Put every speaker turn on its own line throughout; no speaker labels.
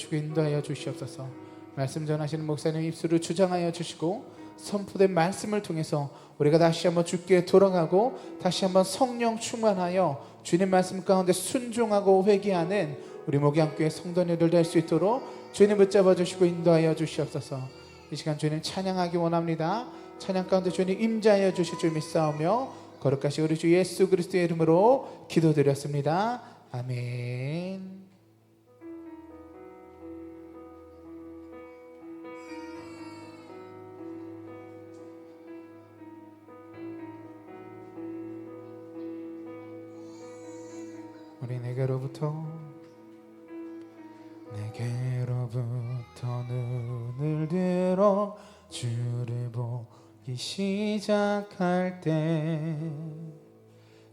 주시고 인도하여 주시옵소서. 말씀 전하시는 목사님 입술을 주장하여 주시고 선포된 말씀을 통해서 우리가 다시 한번 주께 돌아가고 다시 한번 성령 충만하여 주님 말씀 가운데 순종하고 회개하는 우리 목양교회 성도님들 될 수 있도록 주님 붙잡아 주시고 인도하여 주시옵소서. 이 시간 주님 찬양하기 원합니다. 찬양 가운데 주님 임재하여 주실 줄 믿사오며 거룩하신 우리 주 예수 그리스도의 이름으로 기도드렸습니다. 아멘. 우리 내게로부터 눈을 들어 주를 보기 시작할 때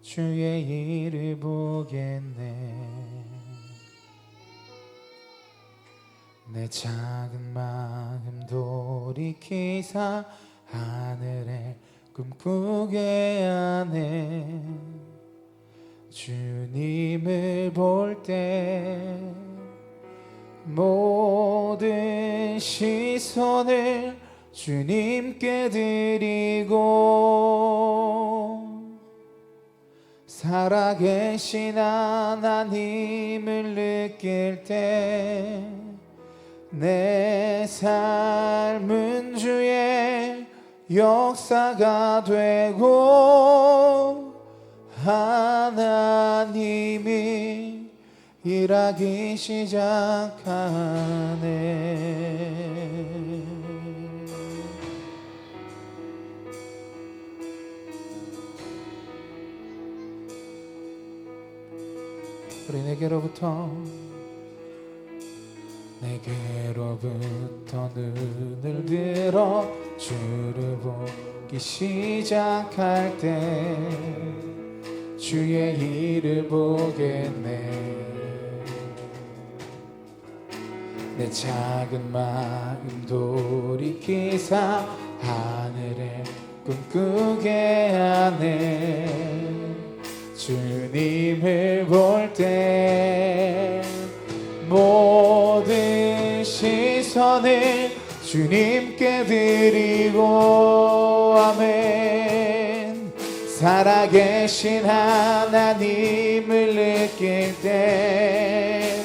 주의 일을 보겠네. 내 작은 마음 돌이키사 하늘에 꿈꾸게 하네. 주님을 볼 때 모든 시선을 주님께 드리고 살아계신 하나님을 느낄 때 내 삶은 주의 역사가 되고 하나님이 일하기 시작하네. 우리 내게로부터 눈을 들어 주를 보기 시작할 때 주의 일을 보겠네. 내 작은 마음 돌이키사 하늘에 꿈꾸게 하네. 주님을 볼 때 모든 시선을 주님께 드리고 아멘. 살아계신 하나님을 느낄 때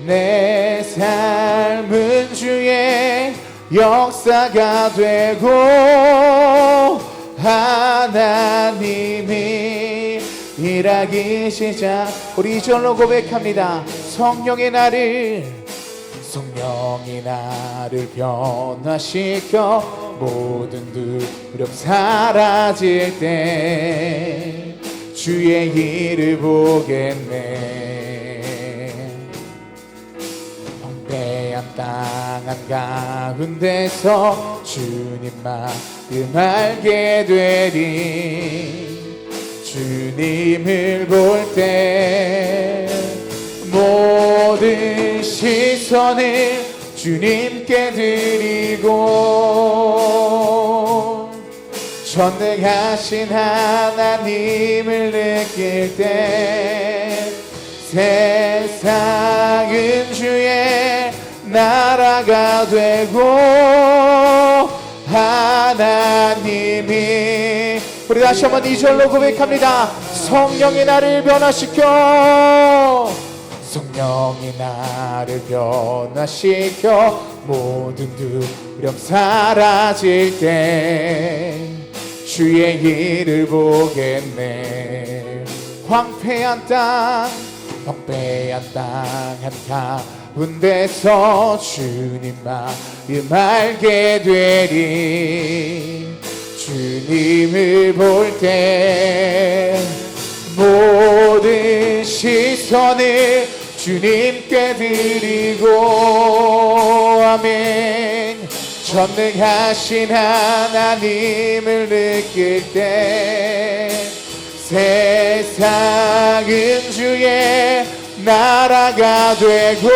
내 삶은 주의 역사가 되고 하나님이 일하기 시작. 우리 이절로 고백합니다. 성령이 나를 변화시켜 모든 두려움 사라질 때 주의 일을 보겠네. 황폐한 땅 한가운데서 주님 마음 알게 되리. 주님을 볼 때 모든 시선을 주님께 드리고 전능하신 하나님을 느낄 때 세상은 주의 나라가 되고 하나님이 우리 다시 한번 이 절로 고백합니다. 성령이 나를 변화시켜 모든 두려움 사라질 때 주의 일을 보겠네. 황폐한 땅 한가운데서 주님 마음 알게 되리. 주님을 볼 때 모든 시선을 주님께 드리고 아멘. 전능하신 하나님을 느낄 때 세상은 주의 나라가 되고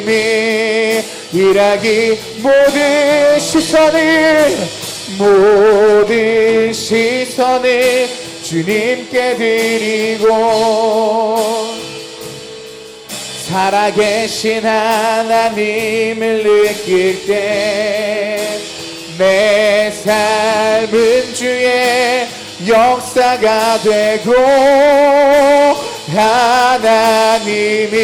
하나님이 일하기 모든 시선을 주님께 드리고 살아계신 하나님을 느낄 때 내 삶은 주의 역사가 되고 하나님이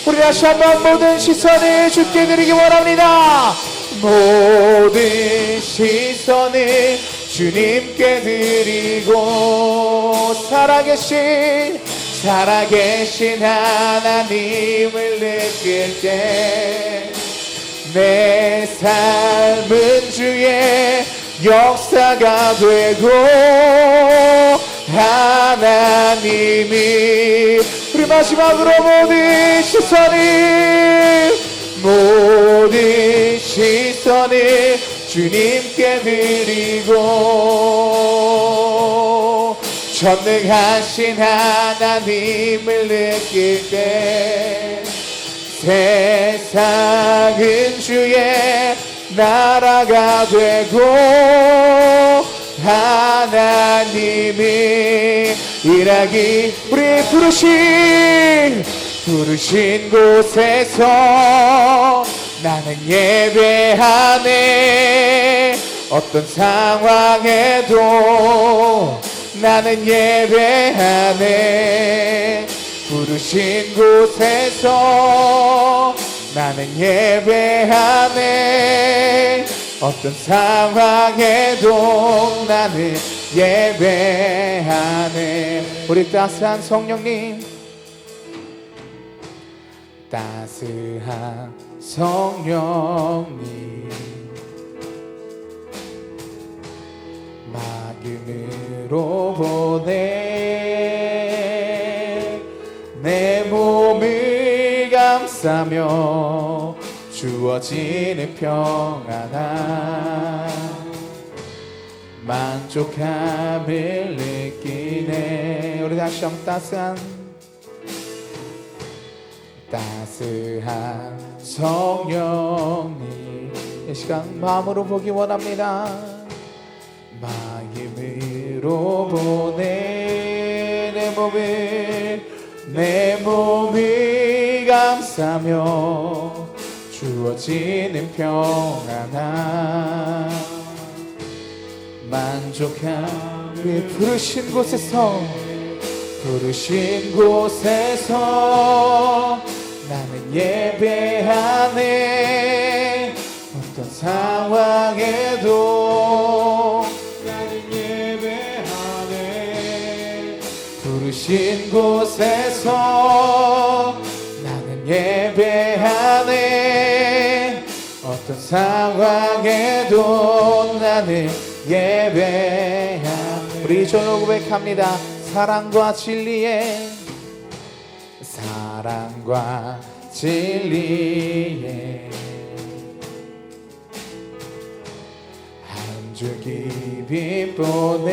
우리 다시 한번 모든 시선을 주께 드리기 원합니다. 모든 시선을 주님께 드리고 살아계신 하나님을 느낄 때 내 삶은 주의 역사가 되고 하나님이 우리 마지막으로 모든 시선을 주님께 드리고 전능하신 하나님을 느낄 때 세상은 주의 나라가 되고 하나님이 일하기 우리 부르신 곳에서 나는 예배하네. 어떤 상황에도 나는 예배하네. 부르신 곳에서 나는 예배하네. 어떤 상황에도 나는 예배하네. 우리 따스한 성령님, 따스한 성령님, 마음으로 보내 내 몸을 감싸며 주어지는 평안함 만족함을 느끼네. 우리 다시 한번 따스한 성령님, 이 시간 마음으로 보기 원합니다. 마음으로 보내 내 몸을 감싸며 주어지는 평안함 만족함. 부르신 곳에서 나는 예배하네. 어떤 상황에도 나는 예배하네. 부르신 곳에서 나는 예배하네. 어떤 상황에도 나는 예배하네. 우리 절로 고백합니다. 사랑과 진리에 한 줄기 빛 보내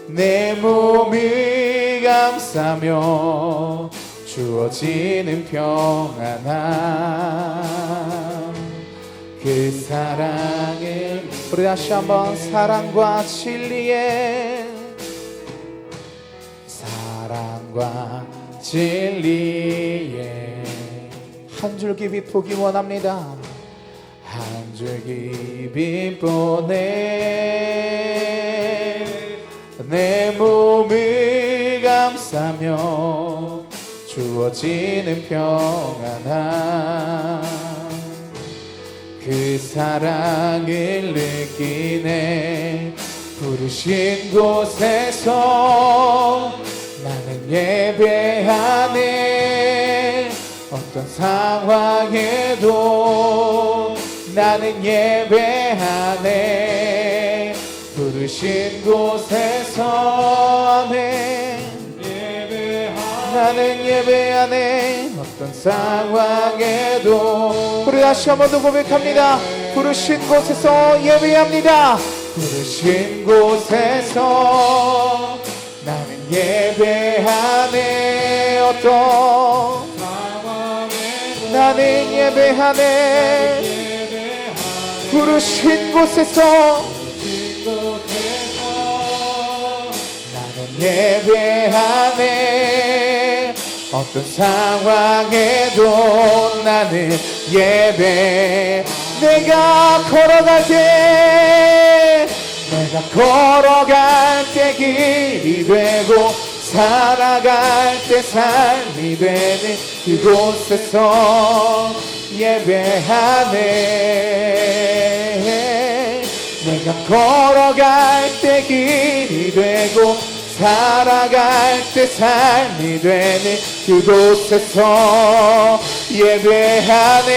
내 몸을 감싸며 주어지는 평안함 그 사랑을. 우리 다시 한번 사랑과 진리에 한 줄기 빛 보기 원합니다. 한 줄기 빛 보내 내 몸을 감싸며 주어지는 평안함 그 사랑을 느끼네. 부르신 곳에서 나는 예배하네. 어떤 상황에도 나는 예배하네. 부르신 곳에서 나는 예배하네. 어떤 상황에도. 우리 다시 한 번 더 고백합니다. 부르신 곳에서 예배합니다. 부르신 곳에서 나는 예배하네. 어떤 나는 예배하네. 부르신 곳에서 나는 예배하네. 어떤 상황에도 나는 예배. 내가 걸어갈 때 길이 되고 살아갈 때 삶이 되는 그곳에서 예배하네. 내가 걸어갈 때 길이 되고 살아갈 때 삶이 되는 그곳에서 예배하네.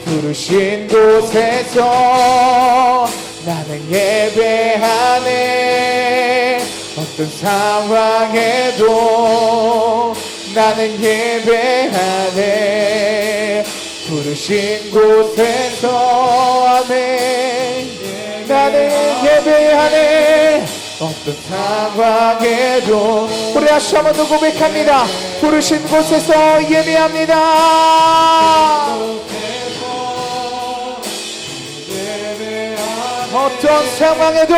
부르신 곳에서 나는 예배하네. 어떤 상황에도 나는 예배하네. 부르신 곳에서 아멘. 나는 예배하네. 어떤 상황에도 우리 다시 한번 더 고백합니다. 부르신 곳에서 예배합니다. 어떤 상황에도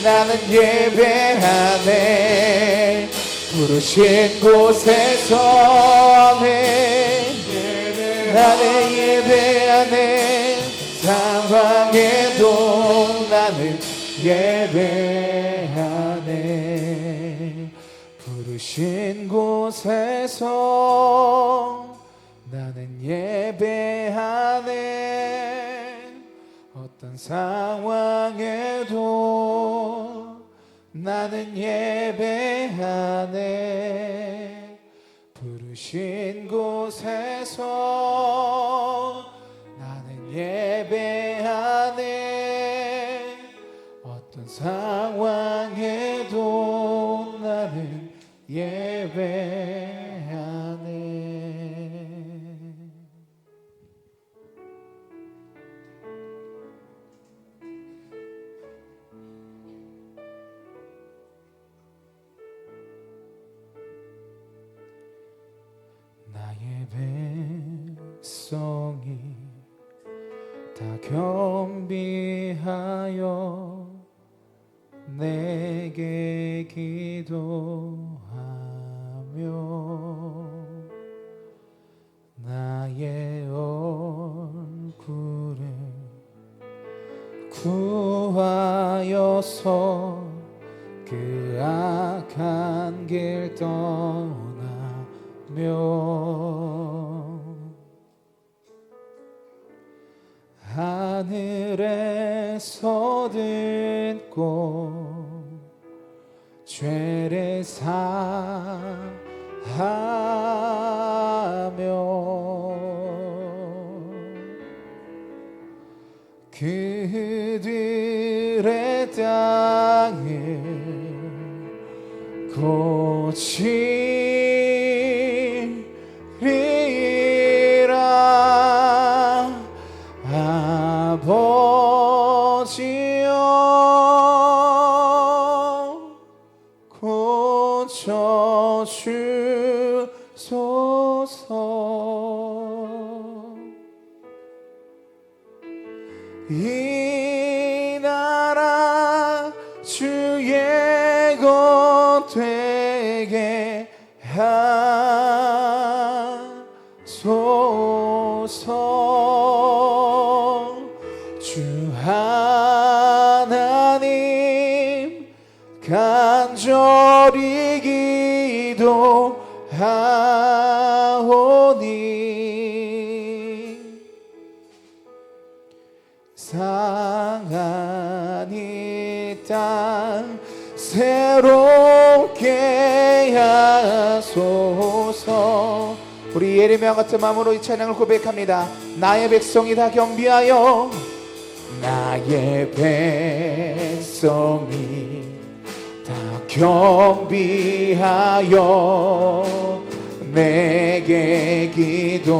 나는 예배하네. 부르신 곳에서 나는 예배하네. 상황에도 나는 예배하네. 부르신 곳에서 나는 예배하네. 어떤 상황에도 나는 예배하네. 부르신 곳에서 나는 예배하네. 어떤 상황에도 나는 예배하네. 나의 백성이 다 겸비하여 내게 기도하며 나의 얼굴을 구하여서 그 악한 길 떠나며 하늘에서 듣고 죄를 사하며 그들의 땅을 고치리라. 아버지여 고쳐주소서. 이 나라 주의 것 되게 하소서. 주 하나님 간절히 기도하오니 상한 이 땅 새롭게 하소서. 우리 예레미야 같은 마음으로 이 찬양을 고백합니다. 나의 백성이 다 겸비하여 나의 백성이 다 겸비하여 내게 기도하며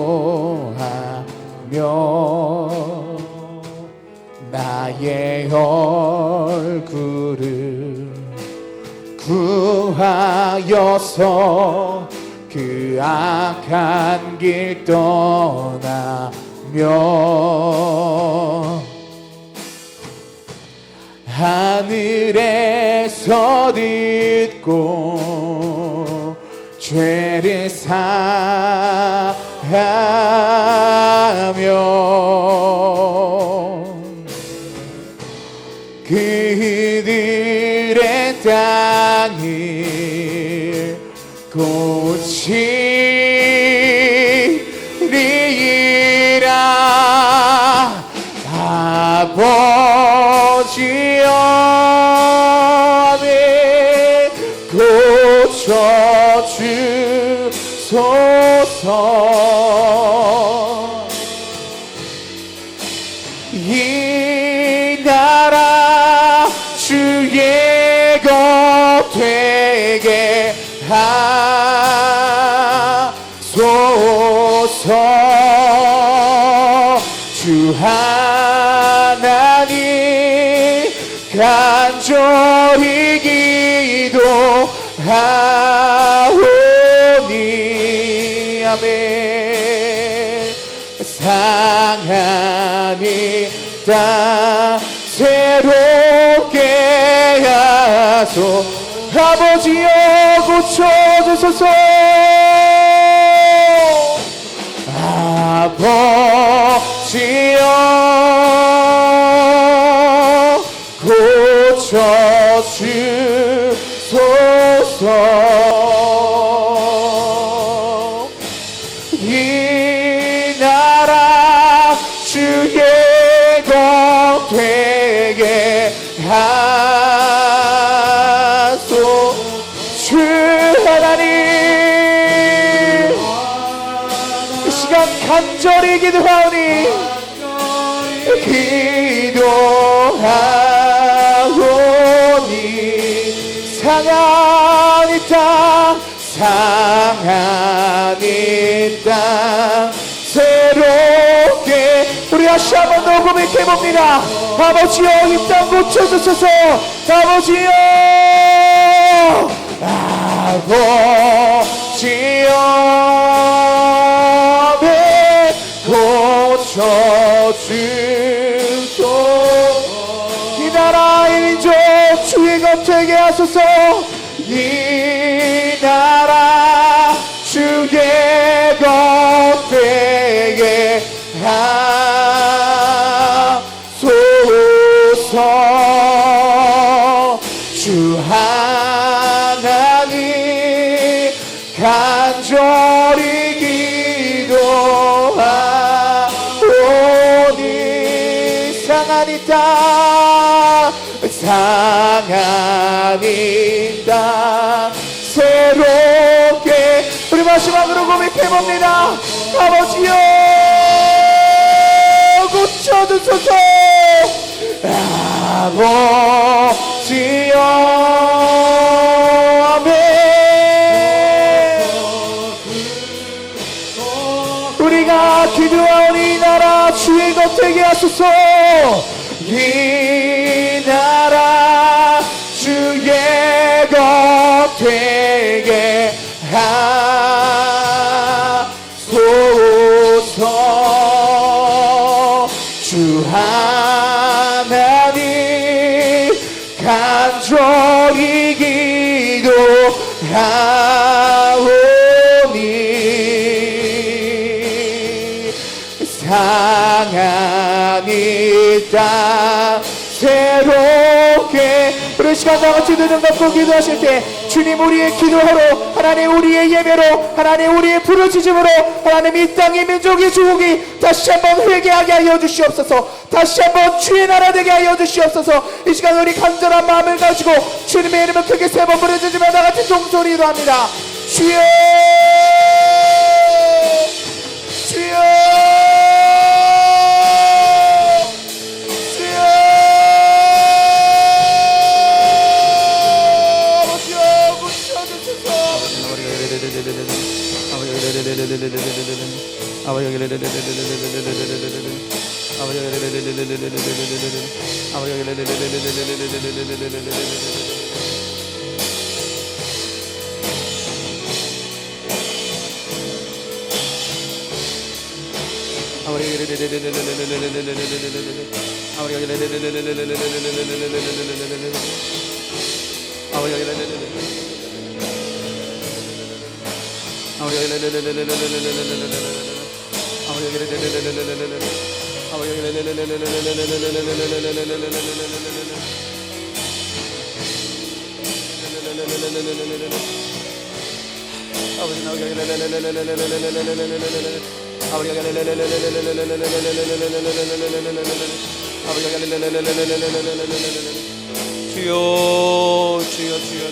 나의 얼굴을 구하여서 그 악한 길 떠나며 하늘에서 듣고 죄를 사하며 그들의 땅을 고치리라. 아버지여 고쳐주소서. 이 나라 주의 것 되게 하소서. 주 하나님 간절히 기도하오니. 아멘. 상하니 땅 새롭게 하소. 아버지여 고쳐주소서. 아버지여 고쳐주소서. 이 나라 주의 것 되게 하소. 주 하나님 이 시간 간절히 기도하오니 상하니 땅 상하니 땅 새롭게 우리 다시 한번 더 고백해봅니다. 아버지여 이 땅 고쳐주소서. 아버지여 아버지여 고쳐주소서. 이 나라 이 민족 주의 것 되게 하소서. 이 나라 주의 것 되게 하소서. 주 하나님 간절히 기도하오니. 상하니 땅 상하니 땅 새롭게 우리 마지막으로 고백해봅니다. 아버지여 고쳐주소서. 아버지여 아멘. 우리가 기도하오니 이 나라 주의 것 되게 하소서. 이 나라 주의 것 되게 하소서. 주 하나님 간절히 기도하오니. 상하니 땅 새롭게 우리 시간 다같이 눈을 감고 기도하실 때 주님 우리의 기도하러 하나님 우리의 예배로 하나님 우리의 부르짖음으로 하나님 이 땅의 민족의 주국이 다시 한번 회개하게 하여 주시옵소서. 다시 한번 주의 나라 되게 하여 주시옵소서. 이 시간 우리 간절한 마음을 가지고 주님의 이름을 크게 세 번 부르짖으며 다같이 종소리로 합니다. 주여 주여
주여 주여 주여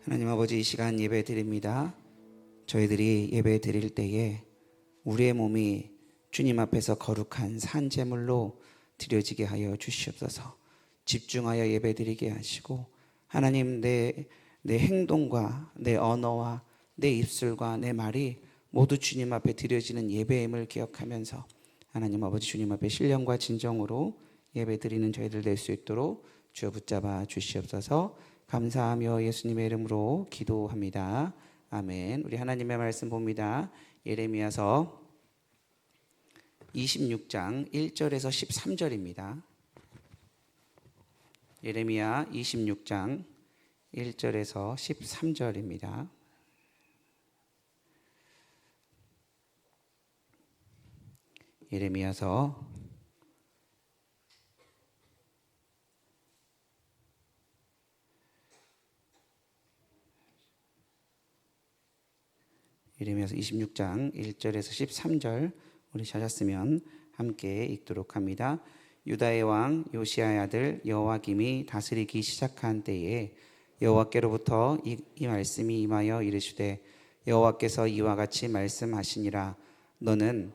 하나님 아버지, 이 시간 예배 드립니다. 저희들이 예배 드릴 때에 우리의 몸이 주님 앞에서 거룩한 산제물로 드려지게 하여 주시옵소서. 집중하여 예배 드리게 하시고, 하나님, 내 행동과 내 언어와 내 입술과 내 말이 모두 주님 앞에 드려지는 예배임을 기억하면서 하나님 아버지, 주님 앞에 신령과 진정으로 예배 드리는 저희들 될 수 있도록 주여 붙잡아 주시옵소서. 감사하며 예수님의 이름으로 기도합니다. 아멘. 우리 하나님의 말씀 봅니다. 예레미야서 26장 1절에서 13절입니다. 예레미야 26장 1절에서 13절입니다. 예레미야서 26장 1절에서 13절 우리 찾았으면 함께 읽도록 합니다. 유다의 왕 요시야의 아들 여호와김이 다스리기 시작한 때에 여호와께로부터 이 말씀이 임하여 이르시되 여호와께서 이와 같이 말씀하시니라. 너는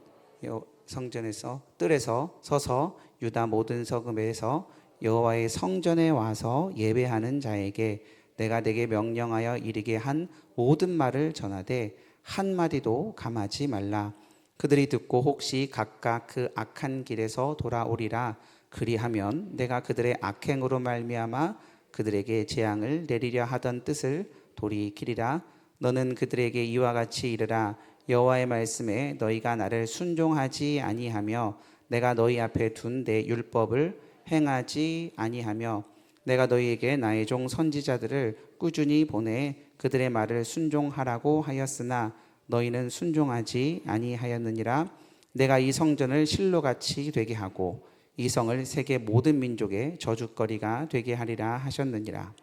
성전에서 뜰에서 서서 유다 모든 성읍에서 여호와의 성전에 와서 예배하는 자에게 내가 내게 명령하여 이르게 한 모든 말을 전하되 한마디도 감하지 말라. 그들이 듣고 혹시 각각 그 악한 길에서 돌아오리라. 그리하면 내가 그들의 악행으로 말미암아 그들에게 재앙을 내리려 하던 뜻을 돌이키리라. 너는 그들에게 이와 같이 이르라. 여호와의 말씀에 너희가 나를 순종하지 아니하며 내가 너희 앞에 둔 내 율법을 행하지 아니하며 내가 너희에게 나의 종 선지자들을 꾸준히 보내 그들의 말을 순종하라고 하였으나 너희는 순종하지 아니하였느니라. 내가 이 성전을 실로같이 되게 하고 이 성을 세계 모든 민족의 저주거리가 되게 하리라 하셨느니라.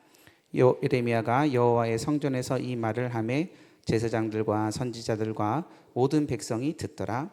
예레미야가 여호와의 성전에서 이 말을 하매 제사장들과 선지자들과 모든 백성이 듣더라.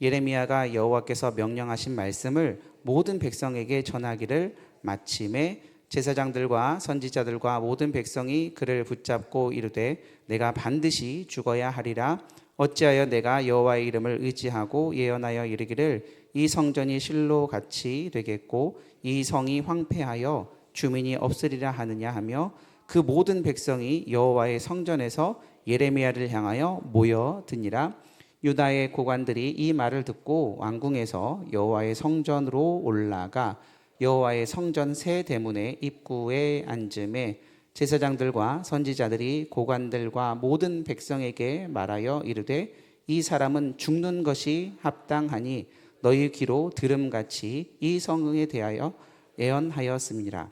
예레미야가 여호와께서 명령하신 말씀을 모든 백성에게 전하기를 마침에 제사장들과 선지자들과 모든 백성이 그를 붙잡고 이르되 내가 반드시 죽어야 하리라. 어찌하여 내가 여호와의 이름을 의지하고 예언하여 이르기를 이 성전이 실로 같이 되겠고 이 성이 황폐하여 주민이 없으리라 하느냐 하며 그 모든 백성이 여호와의 성전에서 예레미야를 향하여 모여드니라. 유다의 고관들이 이 말을 듣고 왕궁에서 여호와의 성전으로 올라가 여호와의 성전 세 대문의 입구에 앉음에 제사장들과 선지자들이 고관들과 모든 백성에게 말하여 이르되 이 사람은 죽는 것이 합당하니 너희 귀로 들음같이 이 성에 대하여 예언하였습니다.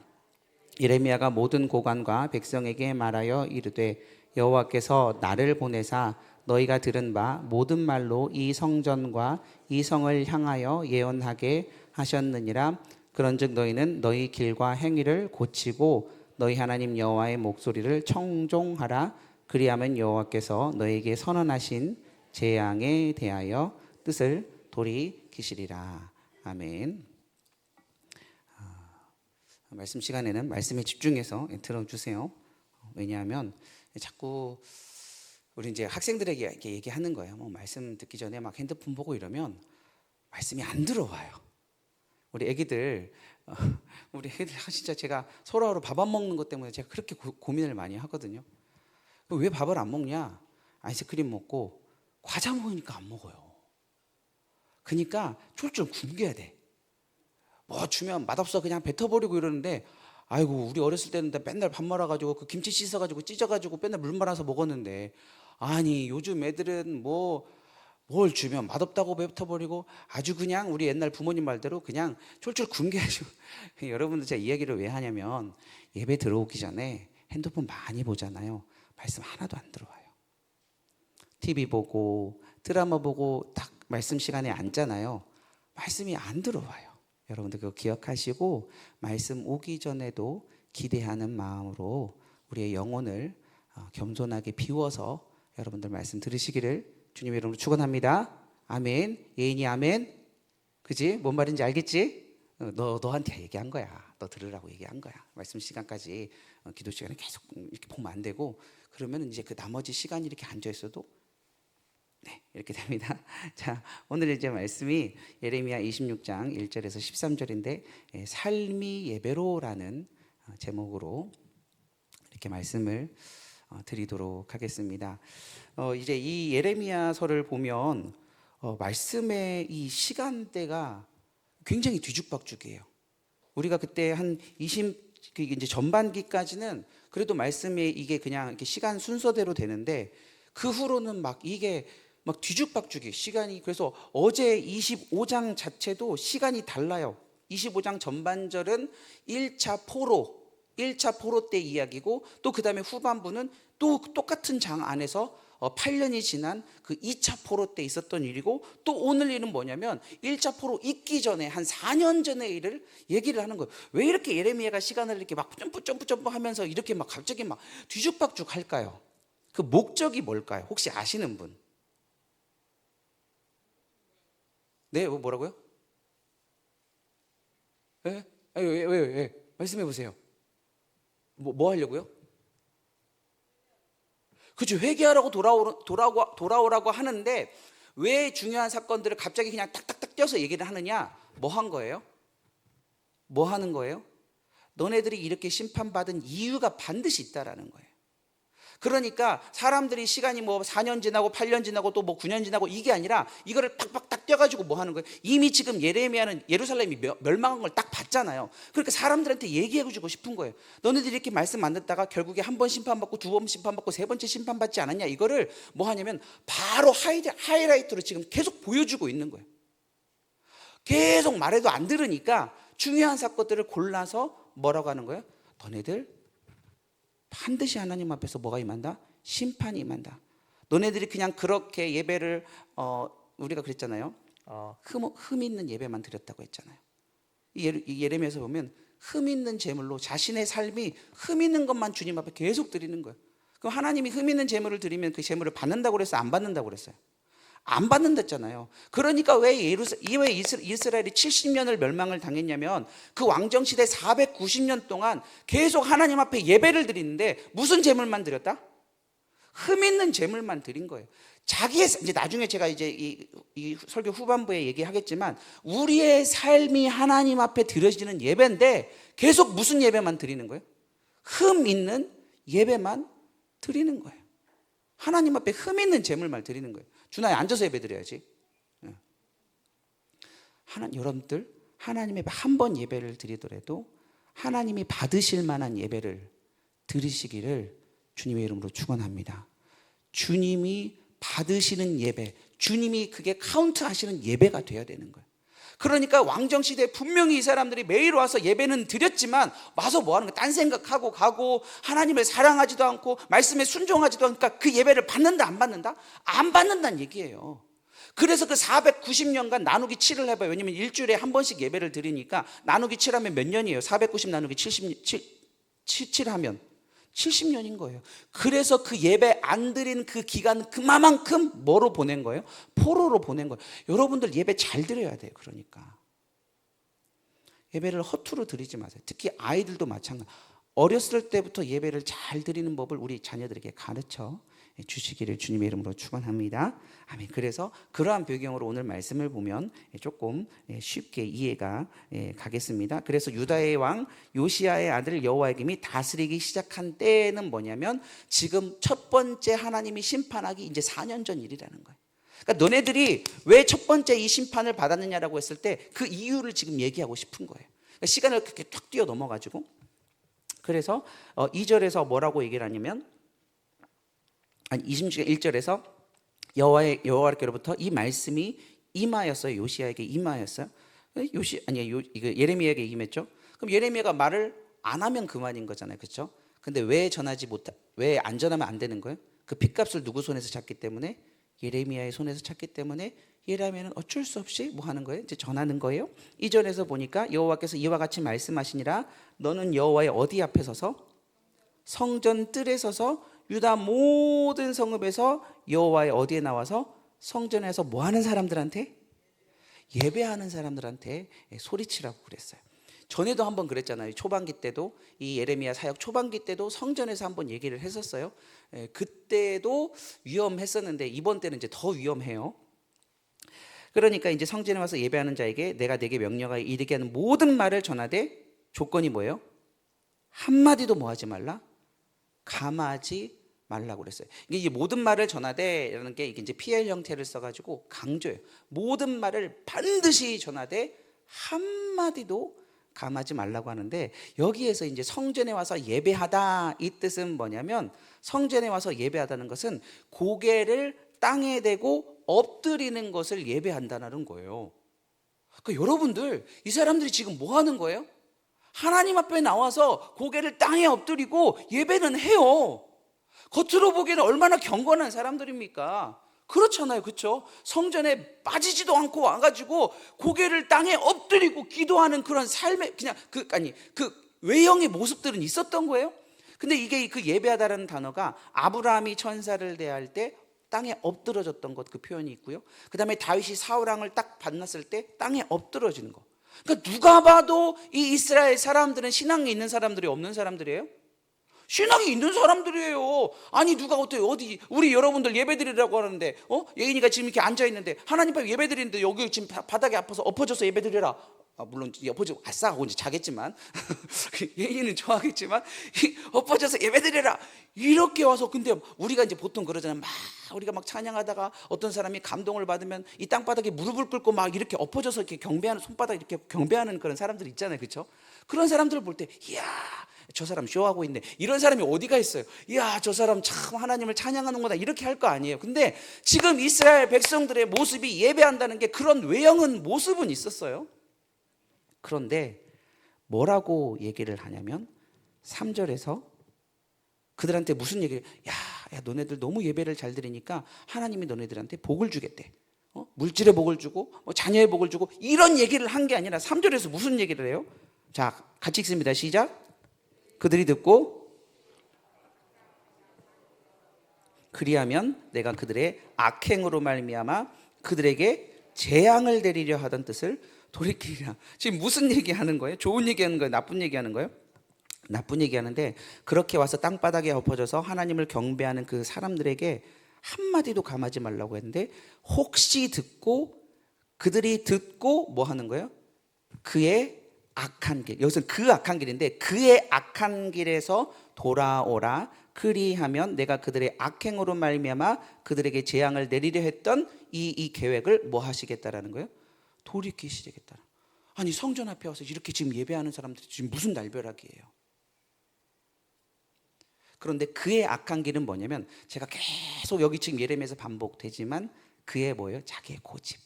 예레미야가 모든 고관과 백성에게 말하여 이르되 여호와께서 나를 보내사 너희가 들은 바 모든 말로 이 성전과 이 성을 향하여 예언하게 하셨느니라. 그런즉 너희는 너희 길과 행위를 고치고 너희 하나님 여호와의 목소리를 청종하라. 그리하면 여호와께서 너희에게 선언하신 재앙에 대하여 뜻을 돌이키시리라. 아멘. 말씀 시간에는 말씀에 집중해서 들어주세요. 왜냐하면 자꾸 우리 이제 학생들에게 이렇게 얘기하는 거예요. 뭐 말씀 듣기 전에 막 핸드폰 보고 이러면 말씀이 안 들어와요. 우리 애기들 진짜 제가 서로 밥 안 먹는 것 때문에 제가 그렇게 고민을 많이 하거든요. 왜 밥을 안 먹냐? 아이스크림 먹고 과자 먹으니까 안 먹어요. 그러니까 쫄쫄 굶겨야 돼. 뭐 주면 맛없어 그냥 뱉어버리고 이러는데 아이고 우리 어렸을 때는 맨날 밥 말아가지고 그 김치 씻어가지고 찢어가지고 맨날 물 말아서 먹었는데 아니 요즘 애들은 뭘 주면 맛없다고 뱉어버리고 아주 그냥 우리 옛날 부모님 말대로 그냥 쫄쫄 굶겨가지고 여러분들 제가 이야기를 왜 하냐면 예배 들어오기 전에 핸드폰 많이 보잖아요. 말씀 하나도 안 들어와요. TV 보고 드라마 보고 딱 말씀 시간에 앉잖아요. 말씀이 안 들어와요. 여러분들 그거 기억하시고 말씀 오기 전에도 기대하는 마음으로 우리의 영혼을 겸손하게 비워서 여러분들 말씀 들으시기를 주님의 이름으로 축원합니다. 아멘. 예인이 아멘. 그지? 뭔 말인지 알겠지? 너한테 얘기한 거야. 너 들으라고 얘기한 거야. 말씀 시간까지 기도 시간에 계속 이렇게 보면 안 되고 그러면 이제 그 나머지 시간 이렇게 앉아 있어도 네, 이렇게 됩니다. 자, 오늘 이제 말씀이 예레미야 26장 1절에서 13절인데 삶이 예배로라는 제목으로 이렇게 말씀을 드리도록 하겠습니다. 이제 이 예레미야서를 보면 말씀의 이 시간대가 굉장히 뒤죽박죽이에요. 우리가 그때 한 이제 전반기까지는 그래도 말씀이 이게 그냥 이렇게 시간 순서대로 되는데 그 후로는 막 이게 막 뒤죽박죽이 시간이 그래서 어제 25장 자체도 시간이 달라요. 25장 전반절은 1차 포로 때 이야기고 또 그 다음에 후반부는 또 똑같은 장 안에서 8년이 지난 그 2차 포로 때 있었던 일이고 또 오늘 일은 뭐냐면 1차 포로 있기 전에 한 4년 전의 일을 얘기를 하는 거예요. 왜 이렇게 예레미야가 시간을 이렇게 막 점프 하면서 이렇게 막 갑자기 막 뒤죽박죽 할까요? 그 목적이 뭘까요? 혹시 아시는 분? 네, 뭐라고요? 네? 왜? 말씀해 보세요. 뭐 하려고요? 그렇죠. 회개하라고 돌아오라고 하는데 왜 중요한 사건들을 갑자기 그냥 딱딱딱 떼서 얘기를 하느냐? 뭐 한 거예요? 뭐 하는 거예요? 너네들이 이렇게 심판받은 이유가 반드시 있다라는 거예요. 그러니까 사람들이 시간이 뭐 4년 지나고 8년 지나고 또 뭐 9년 지나고 이게 아니라 이거를 딱 떼가지고 뭐 하는 거예요. 이미 지금 예레미야는 예루살렘이 멸망한 걸 딱 봤잖아요. 그러니까 사람들한테 얘기해주고 싶은 거예요. 너네들이 이렇게 말씀 안 듣다가 결국에 한 번 심판받고 두 번 심판받고 세 번째 심판받지 않았냐. 이거를 뭐 하냐면 바로 하이라이트로 지금 계속 보여주고 있는 거예요. 계속 말해도 안 들으니까 중요한 사건들을 골라서 뭐라고 하는 거예요? 너네들 반드시 하나님 앞에서 뭐가 임한다? 심판이 임한다. 너네들이 그냥 그렇게 예배를 우리가 그랬잖아요. 흠 있는 예배만 드렸다고 했잖아요. 이 예레미야에서 보면 흠 있는 제물로 자신의 삶이 흠 있는 것만 주님 앞에 계속 드리는 거예요. 그럼 하나님이 흠 있는 제물을 드리면 그 제물을 받는다고 그랬어요? 안 받는다고 그랬어요? 안 받는다잖아요. 그러니까 왜 이스라엘이 70년을 멸망을 당했냐면 그 왕정 시대 490년 동안 계속 하나님 앞에 예배를 드리는데 무슨 제물만 드렸다? 흠 있는 제물만 드린 거예요. 자기의 이제 나중에 제가 이제 이 설교 후반부에 얘기하겠지만 우리의 삶이 하나님 앞에 드려지는 예배인데 계속 무슨 예배만 드리는 거예요? 흠 있는 예배만 드리는 거예요. 하나님 앞에 흠 있는 제물만 드리는 거예요. 주나에 앉아서 예배 드려야지. 여러분들 하나님 앞에 한 번 예배를 드리더라도 하나님이 받으실 만한 예배를 드리시기를 주님의 이름으로 축원합니다. 주님이 받으시는 예배, 주님이 그게 카운트하시는 예배가 돼야 되는 거예요. 그러니까 왕정시대에 분명히 이 사람들이 매일 와서 예배는 드렸지만 와서 뭐 하는 거야? 딴 생각하고 가고 하나님을 사랑하지도 않고 말씀에 순종하지도 않으니까 그 예배를 받는다 안 받는다? 안 받는다는 얘기예요. 그래서 그 490년간 나누기 7을 해봐요. 왜냐면 일주일에 한 번씩 예배를 드리니까 나누기 7하면 몇 년이에요? 490 나누기 7 하면 70년인 거예요. 그래서 그 예배 안 드린 그 기간 그만큼 뭐로 보낸 거예요? 포로로 보낸 거예요. 여러분들 예배 잘 드려야 돼요. 그러니까 예배를 허투루 드리지 마세요. 특히 아이들도 마찬가지. 어렸을 때부터 예배를 잘 드리는 법을 우리 자녀들에게 가르쳐 주시기를 주님의 이름으로 축원합니다. 아멘. 그래서 그러한 배경으로 오늘 말씀을 보면 조금 쉽게 이해가 가겠습니다. 그래서 유다의 왕 요시야의 아들 여호야김이 다스리기 시작한 때는 뭐냐면 지금 첫 번째 하나님이 심판하기 이제 4년 전 일이라는 거예요. 그러니까 너네들이 왜 첫 번째 이 심판을 받았느냐라고 했을 때 그 이유를 지금 얘기하고 싶은 거예요. 그러니까 시간을 그렇게 탁 뛰어 넘어가지고 그래서 2절에서 뭐라고 얘기를 하냐면 21절에서 여호와께로부터 이 말씀이 임하였어요. 요시야에게 임하였어요. 예레미야에게 임했죠. 그럼 예레미야가 말을 안 하면 그만인 거잖아요, 그렇죠? 근데 왜 안 전하면 안 되는 거예요? 그 핏값을 누구 손에서 찾기 때문에? 예레미야의 손에서 찾기 때문에 예레미야는 어쩔 수 없이 뭐 하는 거예요? 이제 전하는 거예요. 2절에서 보니까 여호와께서 이와 같이 말씀하시니라. 너는 여호와의 어디 앞에 서서? 성전 뜰에 서서 유다 모든 성읍에서 여호와의 어디에 나와서? 성전에서 뭐 하는 사람들한테? 예배하는 사람들한테 소리치라고 그랬어요. 전에도 한번 그랬잖아요. 초반기 때도 이 예레미야 사역 초반기 때도 성전에서 한번 얘기를 했었어요. 그때도 위험했었는데 이번 때는 이제 더 위험해요. 그러니까 이제 성전에 와서 예배하는 자에게 내가 내게 명령하여 이르게 하는 모든 말을 전하되 조건이 뭐예요? 한마디도 뭐 하지 말라? 감하지 말라고 그랬어요. 이게 모든 말을 전하되라는 게 이게 이제 PL 형태를 써가지고 강조해요. 모든 말을 반드시 전하되 한마디도 감하지 말라고 하는데 여기에서 이제 성전에 와서 예배하다 이 뜻은 뭐냐면 성전에 와서 예배하다는 것은 고개를 땅에 대고 엎드리는 것을 예배한다는 거예요. 그러니까 여러분들 이 사람들이 지금 뭐 하는 거예요? 하나님 앞에 나와서 고개를 땅에 엎드리고 예배는 해요. 겉으로 보기에는 얼마나 경건한 사람들입니까? 그렇잖아요, 그렇죠? 성전에 빠지지도 않고 와가지고 고개를 땅에 엎드리고 기도하는 그런 삶의 그냥 그 외형의 모습들은 있었던 거예요. 근데 이게 그 예배하다라는 단어가 아브라함이 천사를 대할 때 땅에 엎드러졌던 것 그 표현이 있고요. 그 다음에 다윗이 사울왕을 딱 만났을 때 땅에 엎드러지는 거. 그러니까 누가 봐도 이 이스라엘 사람들은 신앙이 있는 사람들이 없는 사람들이에요? 신앙이 있는 사람들이에요. 아니 누가 어디 우리 여러분들 예배드리라고 하는데 예인이가 지금 이렇게 앉아있는데 하나님 앞에 예배드리는데 여기 지금 바닥에 아파서 엎어져서 예배드리라. 물론 엎어지고 아싸 하고 이제 자겠지만 예인이는 좋아하겠지만 엎어져서 예배드리라 이렇게 와서 근데 우리가 이제 보통 그러잖아요. 우리가 막 찬양하다가 어떤 사람이 감동을 받으면 이 땅바닥에 무릎을 꿇고 막 이렇게 엎어져서 이렇게 경배하는 손바닥 이렇게 경배하는 그런 사람들 있잖아요, 그렇죠? 그런 사람들을 볼 때 이야 저 사람 쇼하고 있네 이런 사람이 어디가 있어요? 이야 저 사람 참 하나님을 찬양하는구나 이렇게 할 거 아니에요. 근데 지금 이스라엘 백성들의 모습이 예배한다는 게 그런 외형은 모습은 있었어요. 그런데 뭐라고 얘기를 하냐면 3절에서 그들한테 무슨 얘기를 야 너네들 너무 예배를 잘 드리니까 하나님이 너네들한테 복을 주겠대. 물질의 복을 주고 자녀의 복을 주고 이런 얘기를 한 게 아니라 3절에서 무슨 얘기를 해요? 자 같이 읽습니다. 시작. 그들이 듣고 그리하면 내가 그들의 악행으로 말미암아 그들에게 재앙을 내리려 하던 뜻을 돌이키리라. 지금 무슨 얘기하는 거예요? 좋은 얘기하는 거예요? 나쁜 얘기하는 거예요? 나쁜 얘기하는데, 그렇게 와서 땅바닥에 엎어져서 하나님을 경배하는 그 사람들에게 한마디도 감하지 말라고 했는데, 혹시 그들이 듣고 뭐 하는 거예요? 그의 악한 길, 여기서는 그 악한 길인데, 그의 악한 길에서 돌아오라. 그리하면 내가 그들의 악행으로 말미암아 그들에게 재앙을 내리려 했던 이 계획을 뭐 하시겠다라는 거예요? 돌이키시겠다. 아니, 성전 앞에 와서 이렇게 지금 예배하는 사람들이 지금 무슨 날벼락이에요? 그런데 그의 악한 길은 뭐냐면, 제가 계속 여기 지금 예레미야에서 반복되지만, 그의 뭐예요? 자기의 고집.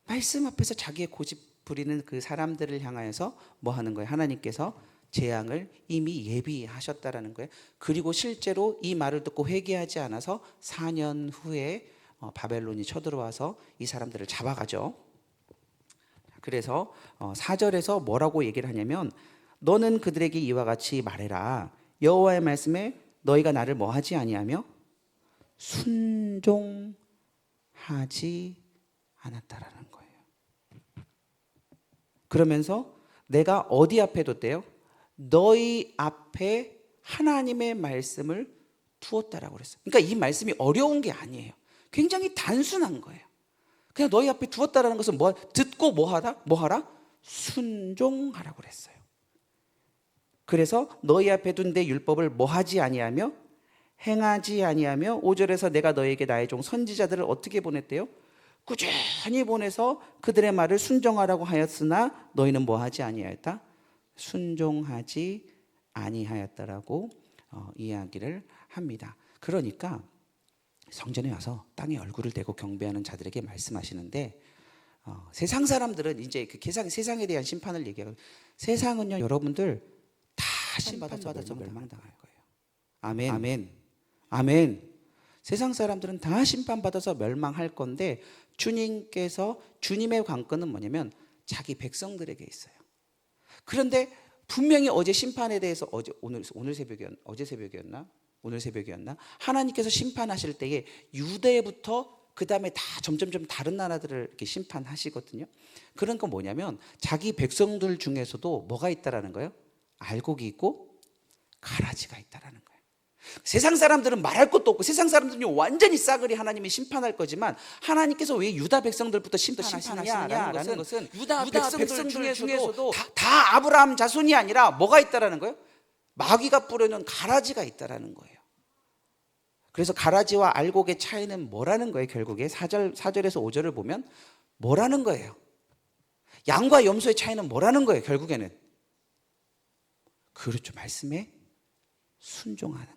말씀 앞에서 자기의 고집 부리는 그 사람들을 향하여서 뭐 하는 거예요? 하나님께서 재앙을 이미 예비하셨다라는 거예요. 그리고 실제로 이 말을 듣고 회개하지 않아서 4년 후에 바벨론이 쳐들어와서 이 사람들을 잡아가죠. 그래서 4절에서 뭐라고 얘기를 하냐면, 너는 그들에게 이와 같이 말해라. 여호와의 말씀에 너희가 나를 뭐 하지 아니하며 순종하지 않았다라는 거예요. 그러면서 내가 어디 앞에 뒀대요? 너희 앞에 하나님의 말씀을 두었다라고 그랬어요. 그러니까 이 말씀이 어려운 게 아니에요. 굉장히 단순한 거예요. 그냥 너희 앞에 두었다라는 것은 뭐 듣고 뭐 하라? 순종하라고 그랬어요. 그래서 너희 앞에 둔 내 율법을 뭐 하지 아니하며 행하지 아니하며, 5절에서 내가 너에게 나의 종 선지자들을 어떻게 보냈대요? 꾸준히 보내서 그들의 말을 순종하라고 하였으나 너희는 뭐 하지 아니하였다? 순종하지 아니하였다라고 이야기를 합니다. 그러니까 성전에 와서 땅에 얼굴을 대고 경배하는 자들에게 말씀하시는데, 세상 사람들은 이제 그 세상에 대한 심판을 얘기하고, 세상은요 여러분들 다 심판받아서 멸망당할 거예요. 아멘. 아멘. 아멘. 세상 사람들은 다 심판받아서 멸망할 건데, 주님께서 주님의 관건은 뭐냐면 자기 백성들에게 있어요. 그런데 분명히 어제 심판에 대해서 오늘 새벽이었나? 하나님께서 심판하실 때에 유대부터 그 다음에 다 점점점 다른 나라들을 이렇게 심판하시거든요. 그런 건 뭐냐면 자기 백성들 중에서도 뭐가 있다라는 거예요? 알곡이 있고 가라지가 있다라는 거예요. 세상 사람들은 말할 것도 없고, 세상 사람들은 완전히 싸그리 하나님이 심판할 거지만, 하나님께서 왜 유다 백성들부터 심판하시느냐라는 것은 유다 백성들 중에서도 다 아브라함 자손이 아니라 뭐가 있다라는 거예요? 마귀가 뿌려놓은 가라지가 있다라는 거예요. 그래서 가라지와 알곡의 차이는 뭐라는 거예요? 결국에 4절에서 5절을 보면 뭐라는 거예요? 양과 염소의 차이는 뭐라는 거예요? 결국에는 그렇죠, 말씀에 순종하는 거.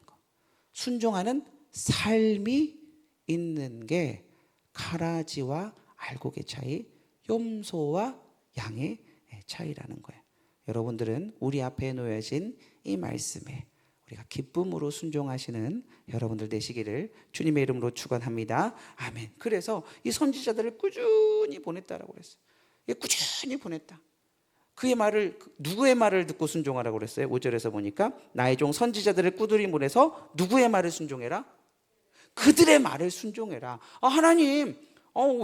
순종하는 삶이 있는 게 가라지와 알곡의 차이, 염소와 양의 차이라는 거예요. 여러분들은 우리 앞에 놓여진 이 말씀에 우리가 기쁨으로 순종하시는 여러분들 되시기를 주님의 이름으로 축원합니다. 아멘. 그래서 이 선지자들을 꾸준히 보냈다라고 그랬어요. 꾸준히 보냈다. 그의 말을, 누구의 말을 듣고 순종하라고 그랬어요? 5절에서 보니까 나의 종 선지자들을 꾸준히 보내서 누구의 말을 순종해라? 그들의 말을 순종해라. 하나님,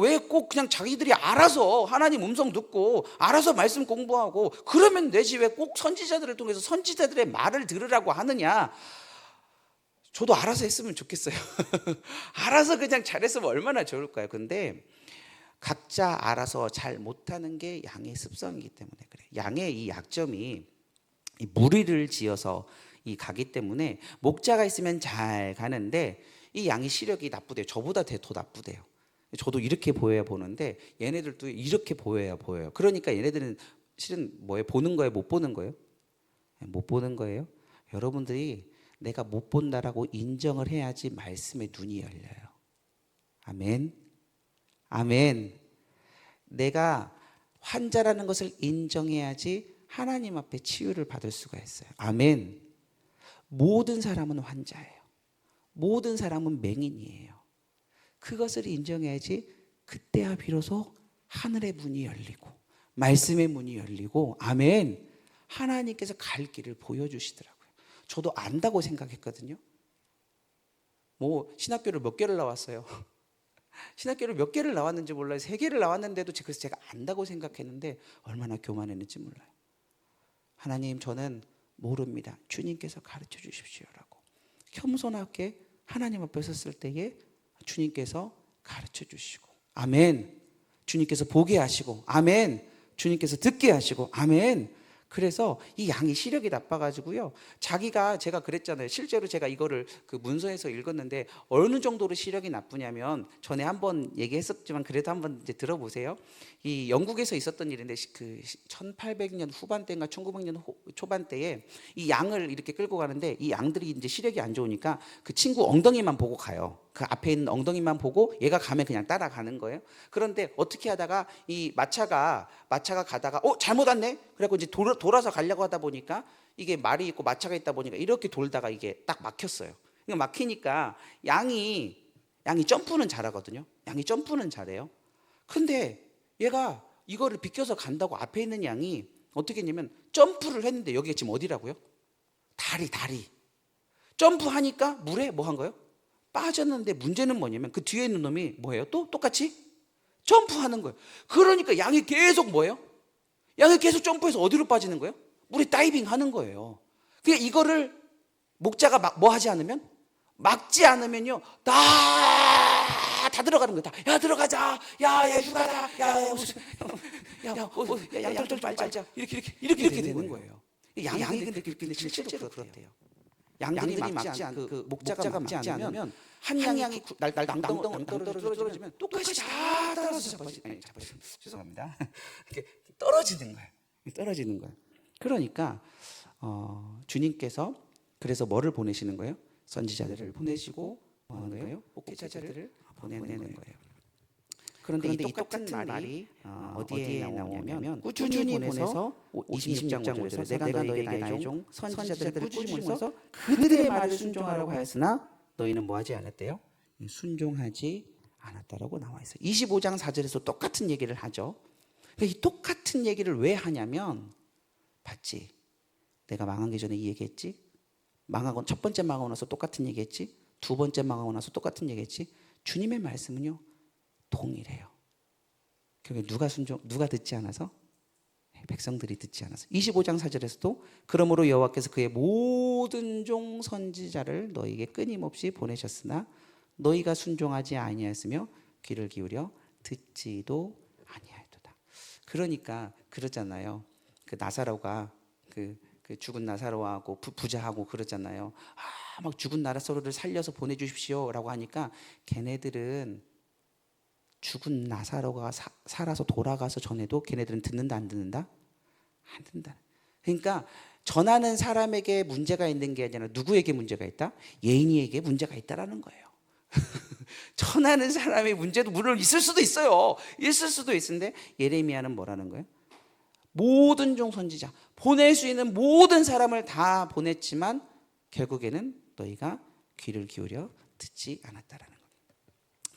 왜 꼭 그냥 자기들이 알아서 하나님 음성 듣고 알아서 말씀 공부하고 그러면 되지, 왜 꼭 선지자들을 통해서 선지자들의 말을 들으라고 하느냐? 저도 알아서 했으면 좋겠어요. 알아서 그냥 잘했으면 얼마나 좋을까요? 근데 각자 알아서 잘 못하는 게 양의 습성이기 때문에 그래요. 양의 이 약점이 이 무리를 지어서 가기 때문에, 목자가 있으면 잘 가는데 이 양이 시력이 나쁘대요. 저보다 더 나쁘대요. 저도 이렇게 보여야 보는데 얘네들도 이렇게 보여야 보여요. 그러니까 얘네들은 실은 뭐예요? 보는 거예요? 못 보는 거예요? 못 보는 거예요. 여러분들이 내가 못 본다라고 인정을 해야지 말씀에 눈이 열려요. 아멘. 아멘. 내가 환자라는 것을 인정해야지 하나님 앞에 치유를 받을 수가 있어요. 아멘. 모든 사람은 환자예요. 모든 사람은 맹인이에요. 그것을 인정해야지 그때야 비로소 하늘의 문이 열리고 말씀의 문이 열리고, 아멘, 하나님께서 갈 길을 보여주시더라고요. 저도 안다고 생각했거든요. 뭐 신학교를 몇 개를 나왔어요. 신학교를 몇 개를 나왔는지 몰라요. 3개를 나왔는데도 그래서 제가 안다고 생각했는데 얼마나 교만했는지 몰라요. 하나님, 저는 모릅니다. 주님께서 가르쳐 주십시오라고 겸손하게 하나님 앞에 섰을 때에 주님께서 가르쳐 주시고, 아멘. 주님께서 보게 하시고, 아멘. 주님께서 듣게 하시고, 아멘. 그래서 이 양이 시력이 나빠가지고요, 자기가, 제가 그랬잖아요. 실제로 제가 이거를 그 문서에서 읽었는데 어느 정도로 시력이 나쁘냐면, 전에 한번 얘기했었지만 그래도 한번 이제 들어보세요. 이 영국에서 있었던 일인데, 그 1800년 후반대인가 1900년 초반대에 이 양을 이렇게 끌고 가는데, 이 양들이 이제 시력이 안 좋으니까 그 친구 엉덩이만 보고 가요. 그 앞에 있는 엉덩이만 보고 얘가 가면 그냥 따라가는 거예요. 그런데 어떻게 하다가 이 마차가 가다가 잘못 왔네. 그래갖고 이제 돌아서 가려고 하다 보니까 이게 말이 있고 마차가 있다 보니까 이렇게 돌다가 이게 딱 막혔어요. 그러니까 막히니까 양이 점프는 잘하거든요. 양이 점프는 잘해요. 근데 얘가 이거를 비껴서 간다고 앞에 있는 양이 어떻게 했냐면 점프를 했는데, 여기가 지금 어디라고요? 다리. 점프하니까 물에 뭐 한 거예요? 빠졌는데, 문제는 뭐냐면 그 뒤에 있는 놈이 뭐예요? 또 똑같이 점프하는 거예요. 그러니까 양이 계속 뭐예요? 양이 계속 점프해서 어디로 빠지는 거예요? 물에 다이빙 하는 거예요. 그러니까 이거를 목자가 뭐 하지 않으면, 막지 않으면요, 다 들어가는 거야. 야, 들어가자. 야, 휴가다. 양털 빨자. 이렇게 되는 거예요. 양이 근데 실제로 그렇대요. 양들이 막지 않고 그 목자가 막지 않으면 한 양이 낭덩 떨어지면 똑같이 다 따라서 자빠지는. 죄송합니다. 이렇게 떨어지는 거예요. 그러니까 주님께서 그래서 뭐를 보내시는 거예요? 선지자들을 보내시고 뭐 하는 거예요? 목회자들을 보내는 거예요. 그런데 이 똑같은 말이 어디에 나오냐면, 꾸준히 보내서 26장 5절에서 내가 너에게 나의 종 선지자들을 꾸준히 보내서 그들의 말을 순종하라고 하였으나 너희는 뭐하지 않았대요? 순종하지 않았다라고 나와 있어요. 25장 4절에서 똑같은 얘기를 하죠. 이 똑같은 얘기를 왜 하냐면, 봤지? 내가 망하기 전에 이 얘기했지? 첫 번째 망하고 나서 똑같은 얘기했지? 두 번째 망하고 나서 똑같은 얘기했지? 주님의 말씀은요, 동일해요. 결국 누가 듣지 않아서? 백성들이 듣지 않아서. 25장 4절에서도 그러므로 여호와께서 그의 모든 종 선지자를 너희에게 끊임없이 보내셨으나 너희가 순종하지 아니하였으며 귀를 기울여 듣지도 아니하였도다. 그러니까 그러잖아요. 그 나사로가 그 죽은 나사로하고 부자하고 그러잖아요. 막 죽은 나사로를 살려서 보내주십시오라고 하니까 걔네들은 죽은 나사로가 살아서 돌아가서 전에도 걔네들은 듣는다 안 듣는다? 안 듣는다. 그러니까 전하는 사람에게 문제가 있는 게 아니라 누구에게 문제가 있다? 예인이에게 문제가 있다라는 거예요. 전하는 사람의 문제도 물론 있을 수도 있어요. 있을 수도 있는데 예레미야는 뭐라는 거예요? 모든 종 선지자, 보낼 수 있는 모든 사람을 다 보냈지만 결국에는 너희가 귀를 기울여 듣지 않았다라는 거예요.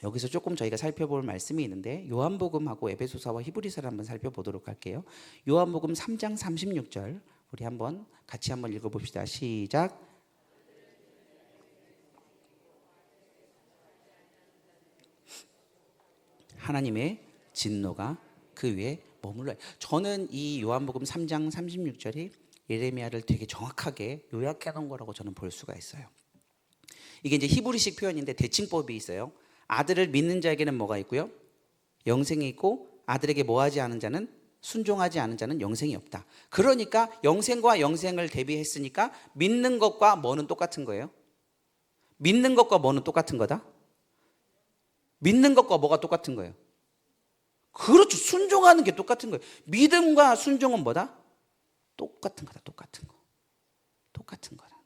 여기서 조금 저희가 살펴볼 말씀이 있는데, 요한복음하고 에베소서와 히브리서를 한번 살펴보도록 할게요. 요한복음 3장 36절 우리 한번 같이 한번 읽어봅시다. 시작. 하나님의 진노가 그 위에 머물러요. 저는 이 요한복음 3장 36절이 예레미야를 되게 정확하게 요약해 놓은 거라고 저는 볼 수가 있어요. 이게 이제 히브리식 표현인데 대칭법이 있어요. 아들을 믿는 자에게는 뭐가 있고요? 영생이 있고, 아들에게 뭐하지 않은 자는, 순종하지 않은 자는 영생이 없다. 그러니까 영생과 영생을 대비했으니까 믿는 것과 뭐는 똑같은 거예요? 믿는 것과 뭐는 똑같은 거다? 믿는 것과 뭐가 똑같은 거예요? 그렇죠. 순종하는 게 똑같은 거예요. 믿음과 순종은 뭐다? 똑같은 거다. 똑같은 거다.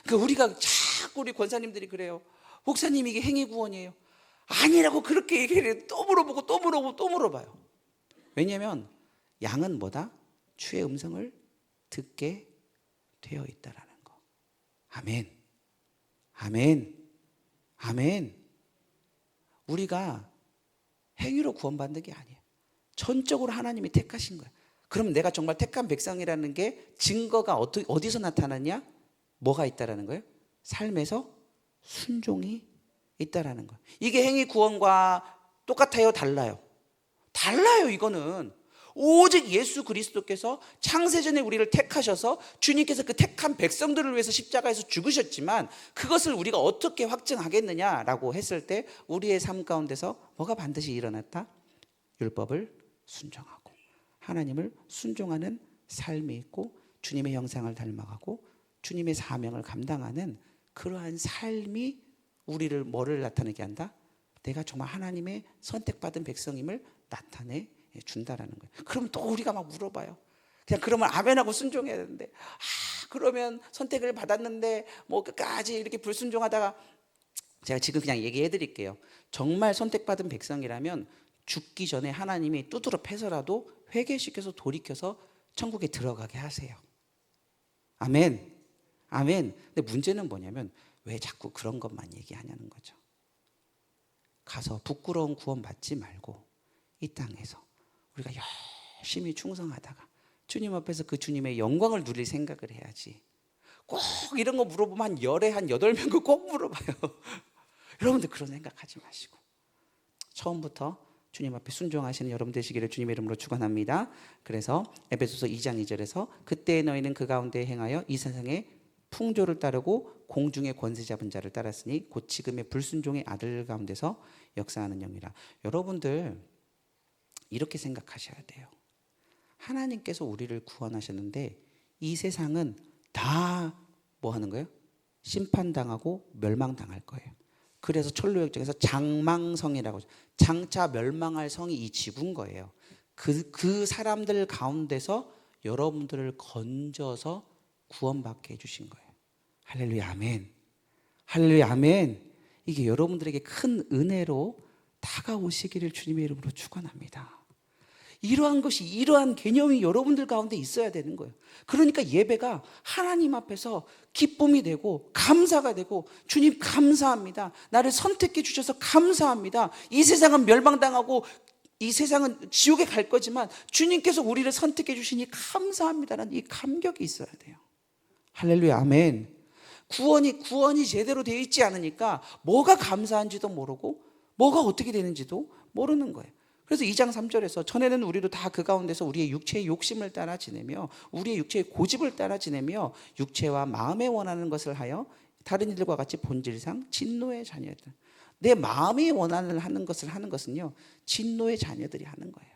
그러니까 우리가 자꾸 우리 권사님들이 그래요. 목사님 이게 행위 구원이에요. 아니라고 그렇게 얘기해요. 또 물어보고 또 물어봐요. 왜냐하면 양은 뭐다? 주의 음성을 듣게 되어 있다라는 거. 아멘. 우리가 행위로 구원받는 게 아니에요. 전적으로 하나님이 택하신 거예요. 그럼 내가 정말 택한 백성이라는 게 증거가 어디서 나타나냐? 뭐가 있다라는 거예요? 삶에서 순종이 있다라는 거예요. 이게 행위 구원과 똑같아요? 달라요? 달라요. 이거는 오직 예수 그리스도께서 창세전에 우리를 택하셔서 주님께서 그 택한 백성들을 위해서 십자가에서 죽으셨지만 그것을 우리가 어떻게 확증하겠느냐라고 했을 때 우리의 삶 가운데서 뭐가 반드시 일어났다? 율법을 순종하고 하나님을 순종하는 삶이 있고 주님의 형상을 닮아가고 주님의 사명을 감당하는 그러한 삶이 우리를 뭐를 나타내게 한다? 내가 정말 하나님의 선택받은 백성임을 나타내 준다라는 거예요. 그러면 또 우리가 막 물어봐요. 그냥 그러면 아멘하고 순종해야 되는데, 그러면 선택을 받았는데 뭐 끝까지 이렇게 불순종하다가, 제가 지금 그냥 얘기해 드릴게요. 정말 선택받은 백성이라면 죽기 전에 하나님이 두드러 패서라도 회개시켜서 돌이켜서 천국에 들어가게 하세요. 아멘. 아멘. 근데 문제는 뭐냐면 왜 자꾸 그런 것만 얘기하냐는 거죠. 가서 부끄러운 구원 받지 말고 이 땅에서 우리가 열심히 충성하다가 주님 앞에서 그 주님의 영광을 누릴 생각을 해야지. 꼭 이런 거 물어보면 한 열에 한 8명 꼭 물어봐요. 여러분들 그런 생각하지 마시고 처음부터 주님 앞에 순종하시는 여러분 되시기를 주님의 이름으로 축원합니다. 그래서 에베소서 2장 2절에서 그때 너희는 그 가운데 행하여 이 세상의 풍조를 따르고 공중의 권세 잡은 자를 따랐으니 곧 지금의 불순종의 아들 가운데서 역사하는 영이라. 여러분들 이렇게 생각하셔야 돼요. 하나님께서 우리를 구원하셨는데 이 세상은 다 뭐 하는 거예요? 심판당하고 멸망당할 거예요. 그래서 철로역정에서 장망성이라고, 장차 멸망할 성이 이 지구인 거예요. 그 사람들 가운데서 여러분들을 건져서 구원받게 해주신 거예요. 할렐루야 아멘. 할렐루야 아멘. 이게 여러분들에게 큰 은혜로 다가오시기를 주님의 이름으로 축원합니다. 이러한 것이, 이러한 개념이 여러분들 가운데 있어야 되는 거예요. 그러니까 예배가 하나님 앞에서 기쁨이 되고 감사가 되고, 주님 감사합니다. 나를 선택해 주셔서 감사합니다. 이 세상은 멸망당하고 이 세상은 지옥에 갈 거지만 주님께서 우리를 선택해 주시니 감사합니다라는 이 감격이 있어야 돼요. 할렐루야 아멘. 구원이 제대로 되어 있지 않으니까 뭐가 감사한지도 모르고 뭐가 어떻게 되는지도 모르는 거예요. 그래서 2장 3절에서 전에는 우리도 다 그 가운데서 우리의 육체의 욕심을 따라 지내며 우리의 육체의 고집을 따라 지내며 육체와 마음에 원하는 것을 하여 다른 이들과 같이 본질상 진노의 자녀들. 내 마음이 원하는 하는 것을 하는 것은요, 진노의 자녀들이 하는 거예요.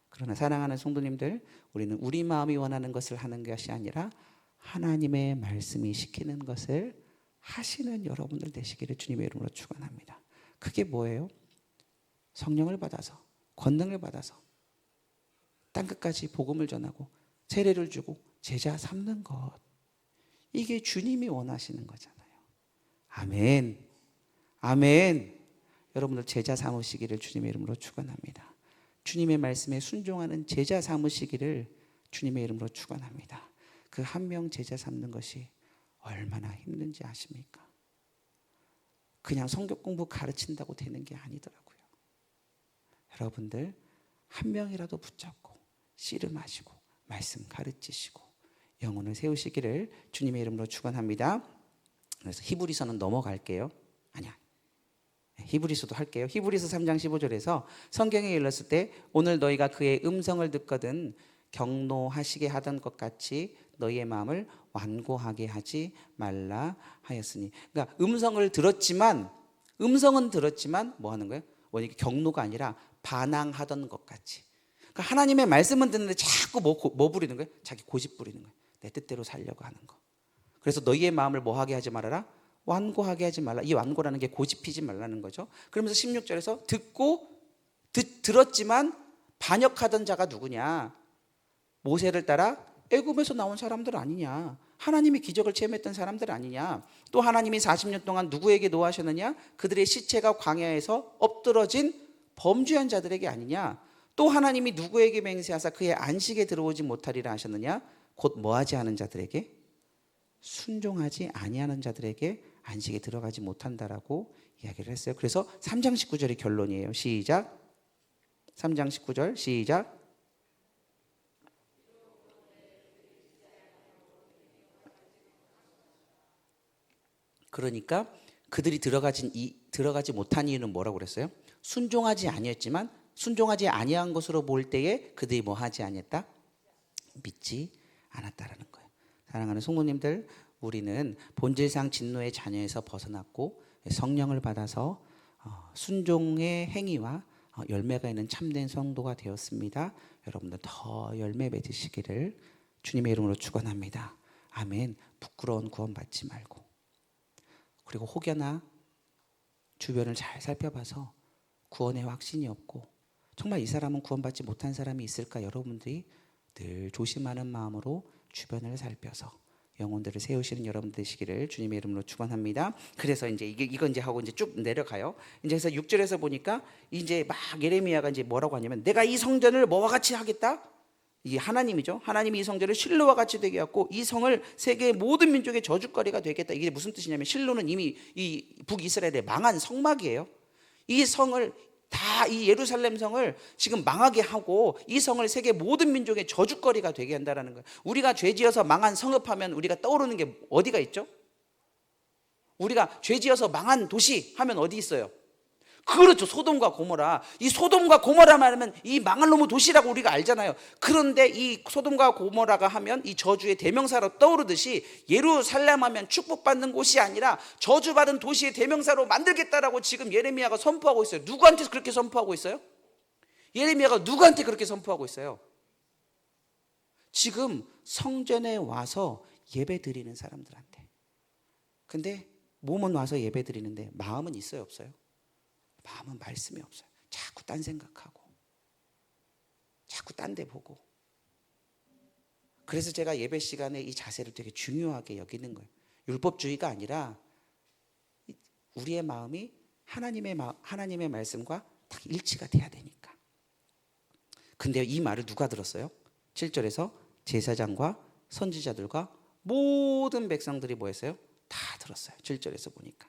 그러나 사랑하는 성도님들, 우리는 우리 마음이 원하는 것을 하는 것이 아니라 하나님의 말씀이 시키는 것을 하시는 여러분들 되시기를 주님의 이름으로 축원합니다. 그게 뭐예요? 성령을 받아서, 권능을 받아서 땅끝까지 복음을 전하고 세례를 주고 제자 삼는 것, 이게 주님이 원하시는 거잖아요. 아멘. 아멘. 여러분들 제자 삼으시기를 주님의 이름으로 축원합니다. 주님의 말씀에 순종하는 제자 삼으시기를 주님의 이름으로 축원합니다. 그 한 명 제자 삼는 것이 얼마나 힘든지 아십니까? 그냥 성경 공부 가르친다고 되는 게 아니더라고요. 여러분들 한 명이라도 붙잡고 씨름하시고 말씀 가르치시고 영혼을 세우시기를 주님의 이름으로 축원합니다. 그래서 히브리서는 넘어갈게요. 아니야, 히브리서도 할게요. 히브리서 3장 15절에서 성경에 읽었을 때 오늘 너희가 그의 음성을 듣거든 경노하시게 하던 것 같이 너희의 마음을 완고하게 하지 말라 하였으니. 그러니까 음성은 들었지만 뭐 하는 거예요? 이게 경노가 아니라 반항하던 것 같이. 그러니까 하나님의 말씀은 듣는데 자꾸 뭐 부리는 거예요? 자기 고집 부리는 거예요. 내 뜻대로 살려고 하는 거. 그래서 너희의 마음을 뭐 하게 하지 말아라? 완고하게 하지 말라. 이 완고라는 게 고집 피지 말라는 거죠. 그러면서 16절에서 들었지만 반역하던 자가 누구냐? 모세를 따라 애굽에서 나온 사람들 아니냐? 하나님의 기적을 체험했던 사람들 아니냐? 또 하나님이 40년 동안 누구에게 노하셨느냐? 그들의 시체가 광야에서 엎드러진 범죄한 자들에게 아니냐? 또 하나님이 누구에게 맹세하사 그의 안식에 들어오지 못하리라 하셨느냐? 곧 뭐하지 않은 자들에게, 순종하지 아니하는 자들에게 안식에 들어가지 못한다라고 이야기를 했어요. 그래서 3장 19절이 결론이에요. 시작. 3장 19절 시작. 그러니까 그들이 들어가지 못한 이유는 뭐라고 그랬어요? 순종하지 아니었지만 순종하지 아니한 것으로 볼 때에 그들이 뭐 하지 아니했다? 믿지 않았다라는 거예요. 사랑하는 성도님들, 우리는 본질상 진노의 자녀에서 벗어났고 성령을 받아서 순종의 행위와 열매가 있는 참된 성도가 되었습니다. 여러분들 더 열매 맺으시기를 주님의 이름으로 축원합니다. 아멘. 부끄러운 구원 받지 말고, 그리고 혹여나 주변을 잘 살펴봐서 구원의 확신이 없고 정말 이 사람은 구원받지 못한 사람이 있을까, 여러분들이 늘 조심하는 마음으로 주변을 살펴서 영혼들을 세우시는 여러분 되시기를 주님의 이름으로 축원합니다. 그래서 이제 이거 이제 하고 이제 쭉 내려가요. 이제 그래서 6절에서 보니까 이제 막 예레미야가 이제 뭐라고 하냐면, 내가 이 성전을 뭐와 같이 하겠다. 이게 하나님이죠. 하나님이 이 성전을 실로와 같이 되게 하고 이 성을 세계의 모든 민족의 저주거리가 되겠다. 이게 무슨 뜻이냐면, 실로는 이미 이 북이스라엘의 망한 성막이에요. 이 성을 다, 이 예루살렘 성을 지금 망하게 하고 이 성을 세계 모든 민족의 저주거리가 되게 한다라는 거예요. 우리가 죄지어서 망한 성읍하면 우리가 떠오르는 게 어디가 있죠? 우리가 죄지어서 망한 도시 하면 어디 있어요? 그렇죠. 소돔과 고모라. 이 소돔과 고모라 말하면 이 망할 놈의 도시라고 우리가 알잖아요. 그런데 이 소돔과 고모라가 하면 이 저주의 대명사로 떠오르듯이 예루살렘 하면 축복받는 곳이 아니라 저주받은 도시의 대명사로 만들겠다라고 지금 예레미야가 선포하고 있어요. 누구한테 그렇게 선포하고 있어요? 예레미야가 누구한테 그렇게 선포하고 있어요? 지금 성전에 와서 예배 드리는 사람들한테. 근데 몸은 와서 예배 드리는데 마음은 있어요, 없어요? 마음은 말씀이 없어요. 자꾸 딴 생각하고 자꾸 딴 데 보고. 그래서 제가 예배 시간에 이 자세를 되게 중요하게 여기는 거예요. 율법주의가 아니라 우리의 마음이 하나님의 말씀과 딱 일치가 돼야 되니까. 근데 이 말을 누가 들었어요? 7절에서 제사장과 선지자들과 모든 백성들이 뭐 했어요? 다 들었어요. 7절에서 보니까.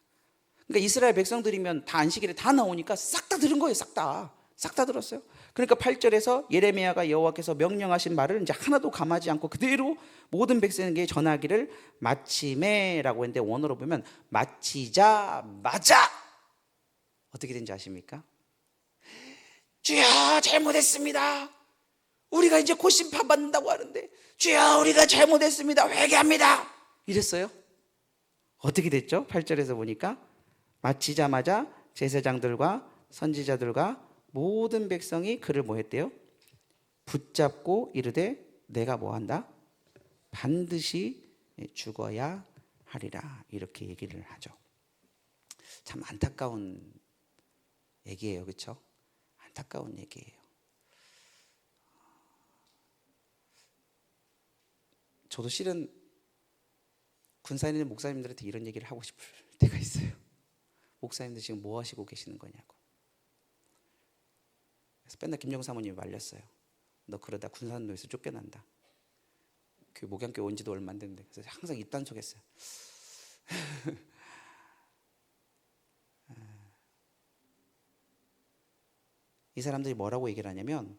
그러니까 이스라엘 백성들이면 다 안식일에 다 나오니까 싹 다 들은 거예요. 싹 다 들었어요. 그러니까 8절에서 예레미야가 여호와께서 명령하신 말을 이제 하나도 감하지 않고 그대로 모든 백성에게 전하기를 마침에라고 했는데, 원어로 보면 마치자마자 어떻게 된지 아십니까? 주여, 잘못했습니다. 우리가 이제 곧 심판받는다고 하는데 주여, 우리가 잘못했습니다. 회개합니다. 이랬어요. 어떻게 됐죠? 8절에서 보니까 마치자마자 제사장들과 선지자들과 모든 백성이 그를 뭐 했대요? 붙잡고 이르되 내가 뭐 한다? 반드시 죽어야 하리라. 이렇게 얘기를 하죠. 참 안타까운 얘기예요. 그렇죠? 안타까운 얘기예요. 저도 실은 군사에 있는 목사님들한테 이런 얘기를 하고 싶을 때가 있어요. 목사님들 지금 뭐 하시고 계시는 거냐고. 그래서 맨날 김정 사모님이 말렸어요. 너 그러다 군산도에서 쫓겨난다. 그 목양교회 온 지도 얼마 안 됐는데. 그래서 항상 입단속했어요. 이 사람들이 뭐라고 얘기를 하냐면,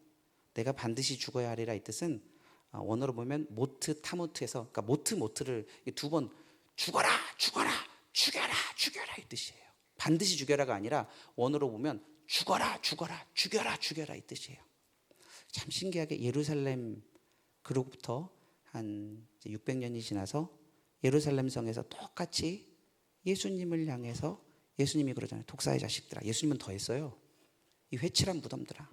내가 반드시 죽어야 하리라 이 뜻은 원어로 보면 모트 타무트에서, 그러니까 모트를 두 번 죽어라 죽어라 죽여라 죽여라 이 뜻이에요. 반드시 죽여라가 아니라 원어로 보면 죽어라 죽어라 죽여라 죽여라 이 뜻이에요. 참 신기하게 예루살렘, 그로부터 한 600년이 지나서 예루살렘 성에서 똑같이 예수님을 향해서 예수님이 그러잖아요. 독사의 자식들아. 예수님은 더 했어요. 이 회칠한 무덤들아,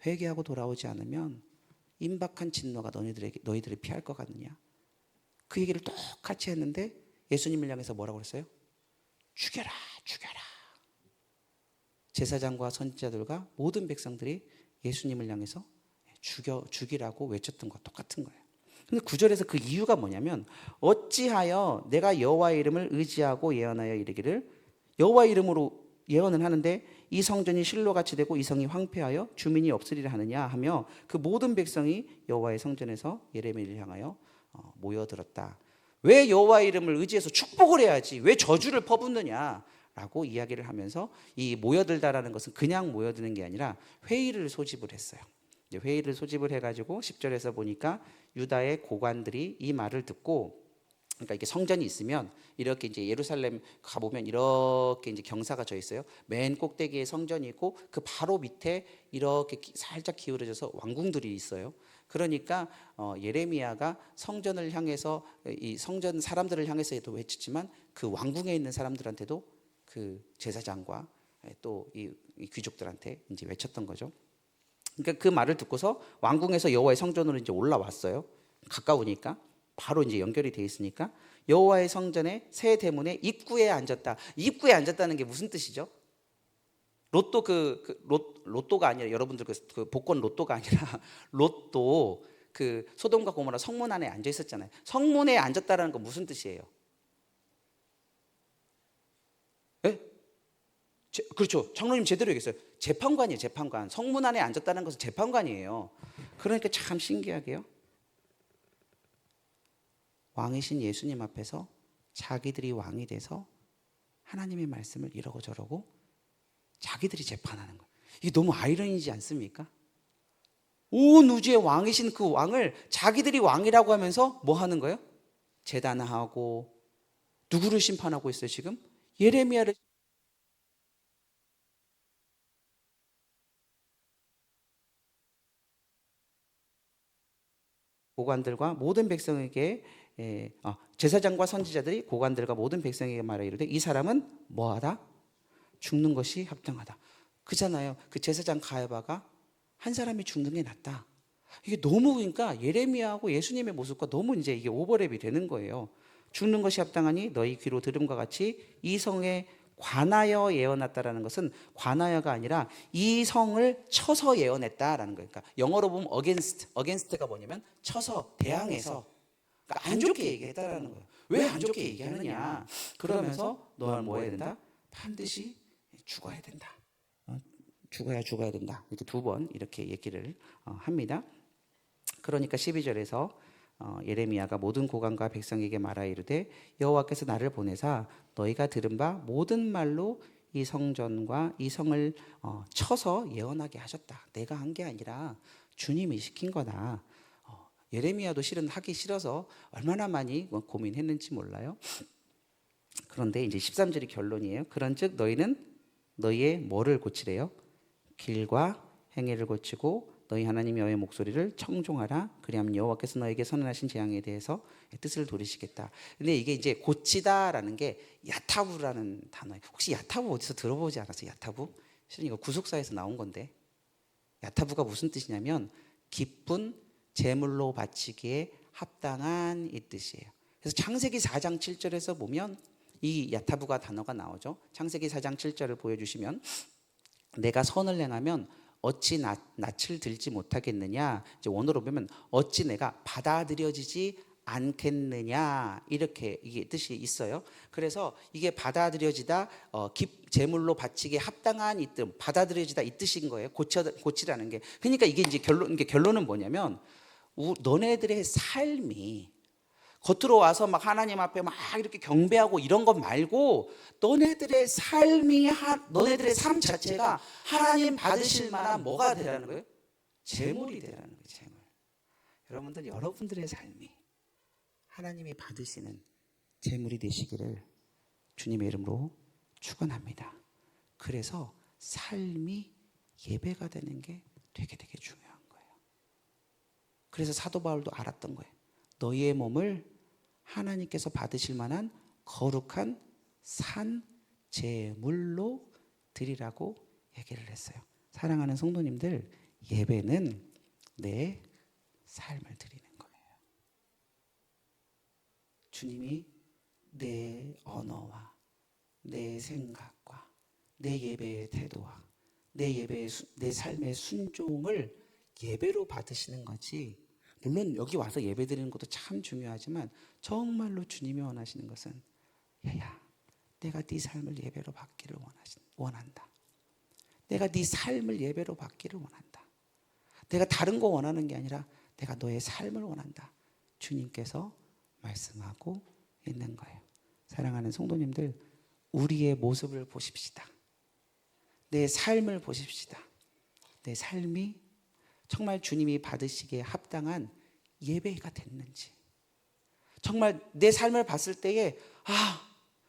회개하고 돌아오지 않으면 임박한 진노가 너희들을 피할 것 같느냐. 그 얘기를 똑같이 했는데 예수님을 향해서 뭐라고 그랬어요? 죽여라 죽여라. 제사장과 선지자들과 모든 백성들이 예수님을 향해서 죽이라고 외쳤던 것 똑같은 거예요. 근데 9절에서 그 이유가 뭐냐면, 어찌하여 내가 여호와의 이름을 의지하고 예언하여 이르기를, 여호와의 이름으로 예언은 하는데 이 성전이 실로같이 되고 이 성이 황폐하여 주민이 없으리라 하느냐 하며, 그 모든 백성이 여호와의 성전에서 예레미야를 향하여 모여들었다. 왜 여호와의 이름을 의지해서 축복을 해야지 왜 저주를 퍼붓느냐라고 이야기를 하면서, 이 모여들다라는 것은 그냥 모여드는 게 아니라 회의를 소집을 했어요. 회의를 소집을 해가지고 10절에서 보니까 유다의 고관들이 이 말을 듣고 그러니까 이게 성전이 있으면 이렇게 이제 예루살렘 가보면 이렇게 이제 경사가 져 있어요. 맨 꼭대기에 성전이 있고 그 바로 밑에 이렇게 살짝 기울어져서 왕궁들이 있어요. 그러니까 예레미야가 성전을 향해서 이 성전 사람들을 향해서도 외쳤지만 그 왕궁에 있는 사람들한테도 그 제사장과 또 이 귀족들한테 이제 외쳤던 거죠. 그러니까 그 말을 듣고서 왕궁에서 여호와의 성전으로 이제 올라왔어요. 가까우니까 바로 이제 연결이 돼 있으니까 여호와의 성전의 새 대문의 입구에 앉았다. 입구에 앉았다는 게 무슨 뜻이죠? 로또 로또가 아니라 여러분들 그 복권 로또가 아니라 로또 그 소돔과 고모라 성문 안에 앉아 있었잖아요. 성문에 앉았다라는 건 무슨 뜻이에요? 예? 그렇죠. 장로님 제대로 얘기했어요. 재판관이에요. 재판관. 성문 안에 앉았다는 것은 재판관이에요. 그러니까 참 신기하게요. 왕이신 예수님 앞에서 자기들이 왕이 돼서 하나님의 말씀을 이러고 저러고 자기들이 재판하는 거예요. 이게 너무 아이러니지 않습니까? 온 우주의 왕이신 그 왕을 자기들이 왕이라고 하면서 뭐 하는 거예요? 재단하고. 누구를 심판하고 있어요 지금? 예레미야를. 고관들과 모든 백성에게 제사장과 선지자들이 고관들과 모든 백성에게 말하 이르되 이 사람은 뭐하다? 죽는 것이 합당하다. 그잖아요. 그 제사장 가야바가 한 사람이 죽는 게 낫다. 이게 너무 그러니까 예레미야하고 예수님의 모습과 너무 이제 이게 오버랩이 되는 거예요. 죽는 것이 합당하니 너희 귀로 들음과 같이 이 성에 관하여 예언했다라는 것은 관하여가 아니라 이 성을 쳐서 예언했다라는 거예요. 그러니까 영어로 보면 against가 뭐냐면 쳐서 대항해서 그러니까 안 좋게 얘기했다라는 거예요. 왜 안 좋게 얘기하느냐? 그러면서 너는 뭐 해야 된다? 반드시 죽어야 된다. 죽어야 된다. 이렇게 두 번 이렇게 얘기를 합니다. 그러니까 12절에서 예레미야가 모든 고관과 백성에게 말하 이르되 여호와께서 나를 보내사 너희가 들은 바 모든 말로 이 성전과 이 성을 쳐서 예언하게 하셨다. 내가 한 게 아니라 주님이 시킨 거다. 예레미야도 실은 하기 싫어서 얼마나 많이 고민했는지 몰라요. 그런데 이제 13절이 결론이에요. 그런즉 너희는 너희의 뭐를 고치래요? 길과 행위를 고치고 너희 하나님 여호와의 목소리를 청종하라. 그리하면 여호와께서 너에게 선언하신 재앙에 대해서 뜻을 돌이시겠다. 근데 이게 이제 고치다라는 게 야타부라는 단어예요. 혹시 야타부 어디서 들어보지 않았어요? 야타부? 실은 이거 구속사에서 나온 건데 야타부가 무슨 뜻이냐면 기쁜 제물로 바치기에 합당한 이 뜻이에요. 그래서 창세기 4장 7절에서 보면 이 야타부가 단어가 나오죠. 창세기 4장 7절을 보여주시면 내가 선을 행하면 어찌 낯을 들지 못하겠느냐. 이제 원어로 보면 어찌 내가 받아들여지지 않겠느냐 이렇게 이게 뜻이 있어요. 그래서 이게 받아들여지다 제물로 바치기에 합당한 이 뜻, 받아들여지다 이 뜻인 거예요. 고치라는 게. 그러니까 이게 이제 결론은 뭐냐면 너네들의 삶이 겉으로 와서 막 하나님 앞에 막 이렇게 경배하고 이런 것 말고 너네들의 너네들의 삶 자체가 하나님 받으실 만한 뭐가 되라는 거예요? 제물이 되라는 거예요. 제물. 여러분들의 삶이 하나님이 받으시는 제물이 되시기를 주님의 이름으로 축원합니다. 그래서 삶이 예배가 되는 게 되게 중요한 거예요. 그래서 사도 바울도 알았던 거예요. 너희의 몸을 하나님께서 받으실 만한 거룩한 산 제물로 드리라고 얘기를 했어요. 사랑하는 성도님들, 예배는 내 삶을 드리는 거예요. 주님이 내 언어와 내 생각과 내 예배의 태도와 내 삶의 순종을 예배로 받으시는 거지. 물론 여기 와서 예배 드리는 것도 참 중요하지만 정말로 주님이 원하시는 것은 야야 내가 네 삶을 예배로 받기를 원한다. 내가 네 삶을 예배로 받기를 원한다. 내가 다른 거 원하는 게 아니라 내가 너의 삶을 원한다. 주님께서 말씀하고 있는 거예요. 사랑하는 성도님들, 우리의 모습을 보십시다. 내 삶을 보십시다. 내 삶이 정말 주님이 받으시기에 합당한 예배가 됐는지, 정말 내 삶을 봤을 때에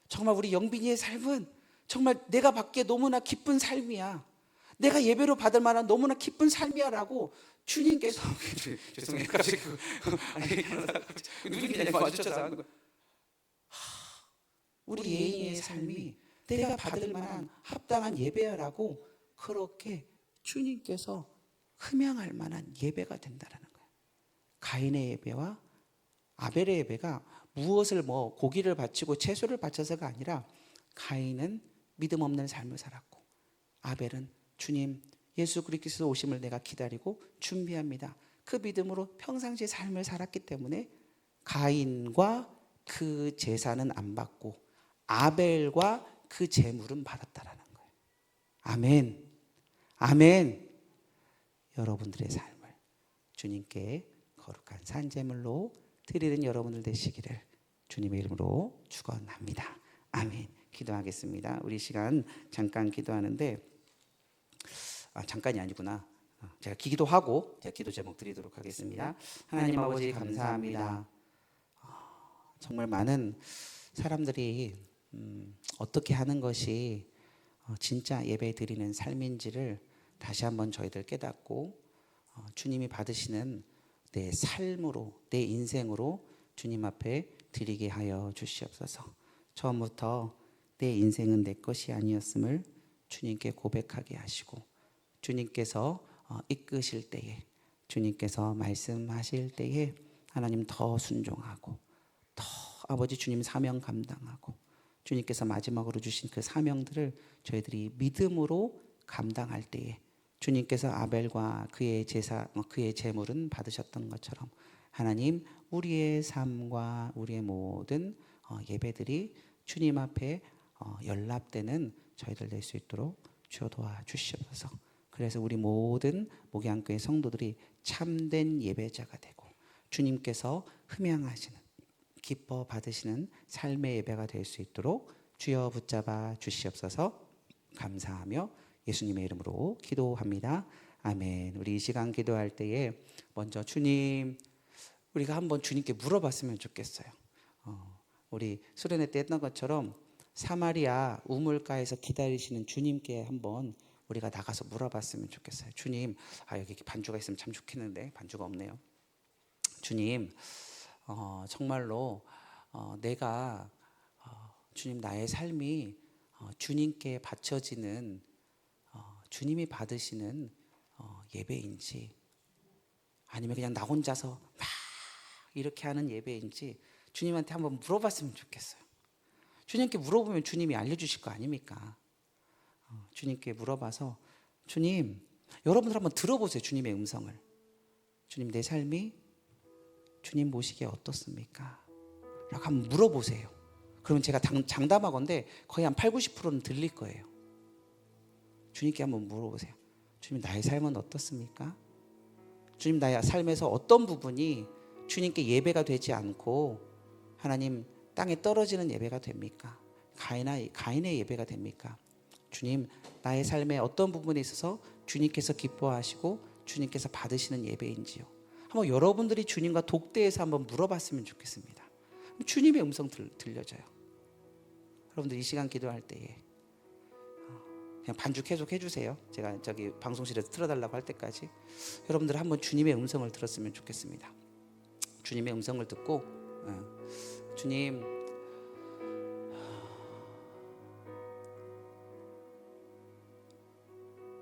정말 우리 영빈이의 삶은 정말 내가 받기에 너무나 기쁜 삶이야. 내가 예배로 받을 만한 너무나 기쁜 삶이야라고 주님께서 죄송해요. 갑자기 눈이 그냥 마주쳐서 하는 거. 우리 예인의 삶이 내가 받을 만한 합당한 예배야라고 그렇게 주님께서 흠양할 만한 예배가 된다라는 거예요. 가인의 예배와 아벨의 예배가 무엇을 고기를 바치고 채소를 바쳐서가 아니라 가인은 믿음 없는 삶을 살았고 아벨은 주님 예수 그리스도 오심을 내가 기다리고 준비합니다. 그 믿음으로 평상시의 삶을 살았기 때문에 가인과 그 제사는 안 받고 아벨과 그 제물은 받았다라는 거예요. 아멘. 아멘. 여러분들의 삶을 주님께 거룩한 산제물로 드리는 여러분들 되시기를 주님의 이름으로 축원합니다. 아멘. 기도하겠습니다. 우리 시간 잠깐 기도하는데 잠깐이 아니구나. 제가 기도하고 제가 기도 제목 드리도록 하겠습니다. 하나님 아버지 감사합니다. 정말 많은 사람들이 어떻게 하는 것이 진짜 예배 드리는 삶인지를 다시 한번 저희들 깨닫고 주님이 받으시는 내 삶으로 내 인생으로 주님 앞에 드리게 하여 주시옵소서. 처음부터 내 인생은 내 것이 아니었음을 주님께 고백하게 하시고 주님께서 이끄실 때에 주님께서 말씀하실 때에 하나님 더 순종하고 더 아버지 주님 사명 감당하고 주님께서 마지막으로 주신 그 사명들을 저희들이 믿음으로 감당할 때에 주님께서 아벨과 그의 제사, 그의 제물은 받으셨던 것처럼 하나님 우리의 삶과 우리의 모든 예배들이 주님 앞에 연락되는 저희들 될 수 있도록 주여 도와주시옵소서. 그래서 우리 모든 목양교회 성도들이 참된 예배자가 되고 주님께서 흠양하시는 기뻐 받으시는 삶의 예배가 될 수 있도록 주여 붙잡아 주시옵소서. 감사하며 예수님의 이름으로 기도합니다. 아멘. 우리 이 시간 기도할 때에 먼저 주님, 우리가 한번 주님께 물어봤으면 좋겠어요. 우리 수련회 때 했던 것처럼 사마리아 우물가에서 기다리시는 주님께 한번 우리가 나가서 물어봤으면 좋겠어요. 주님, 여기 반주가 있으면 참 좋겠는데 반주가 없네요. 주님, 정말로 내가 주님 나의 삶이 주님께 바쳐지는 주님이 받으시는 예배인지 아니면 그냥 나 혼자서 막 이렇게 하는 예배인지 주님한테 한번 물어봤으면 좋겠어요. 주님께 물어보면 주님이 알려주실 거 아닙니까? 주님께 물어봐서 주님, 여러분들 한번 들어보세요. 주님의 음성을. 주님, 내 삶이 주님 보시기에 어떻습니까? 라고 한번 물어보세요. 그러면 제가 장담하건대 거의 한 80-90%는 들릴 거예요. 주님께 한번 물어보세요. 주님, 나의 삶은 어떻습니까? 주님, 나의 삶에서 어떤 부분이 주님께 예배가 되지 않고 하나님 땅에 떨어지는 예배가 됩니까? 가인의 예배가 됩니까? 주님, 나의 삶의 어떤 부분에 있어서 주님께서 기뻐하시고 주님께서 받으시는 예배인지요. 한번 여러분들이 주님과 독대해서 한번 물어봤으면 좋겠습니다. 주님의 음성 들려져요. 여러분들 이 시간 기도할 때에 그냥 반주 계속 해주세요. 제가 저기 방송실에서 틀어달라고 할 때까지 여러분들 한번 주님의 음성을 들었으면 좋겠습니다. 주님의 음성을 듣고 주님,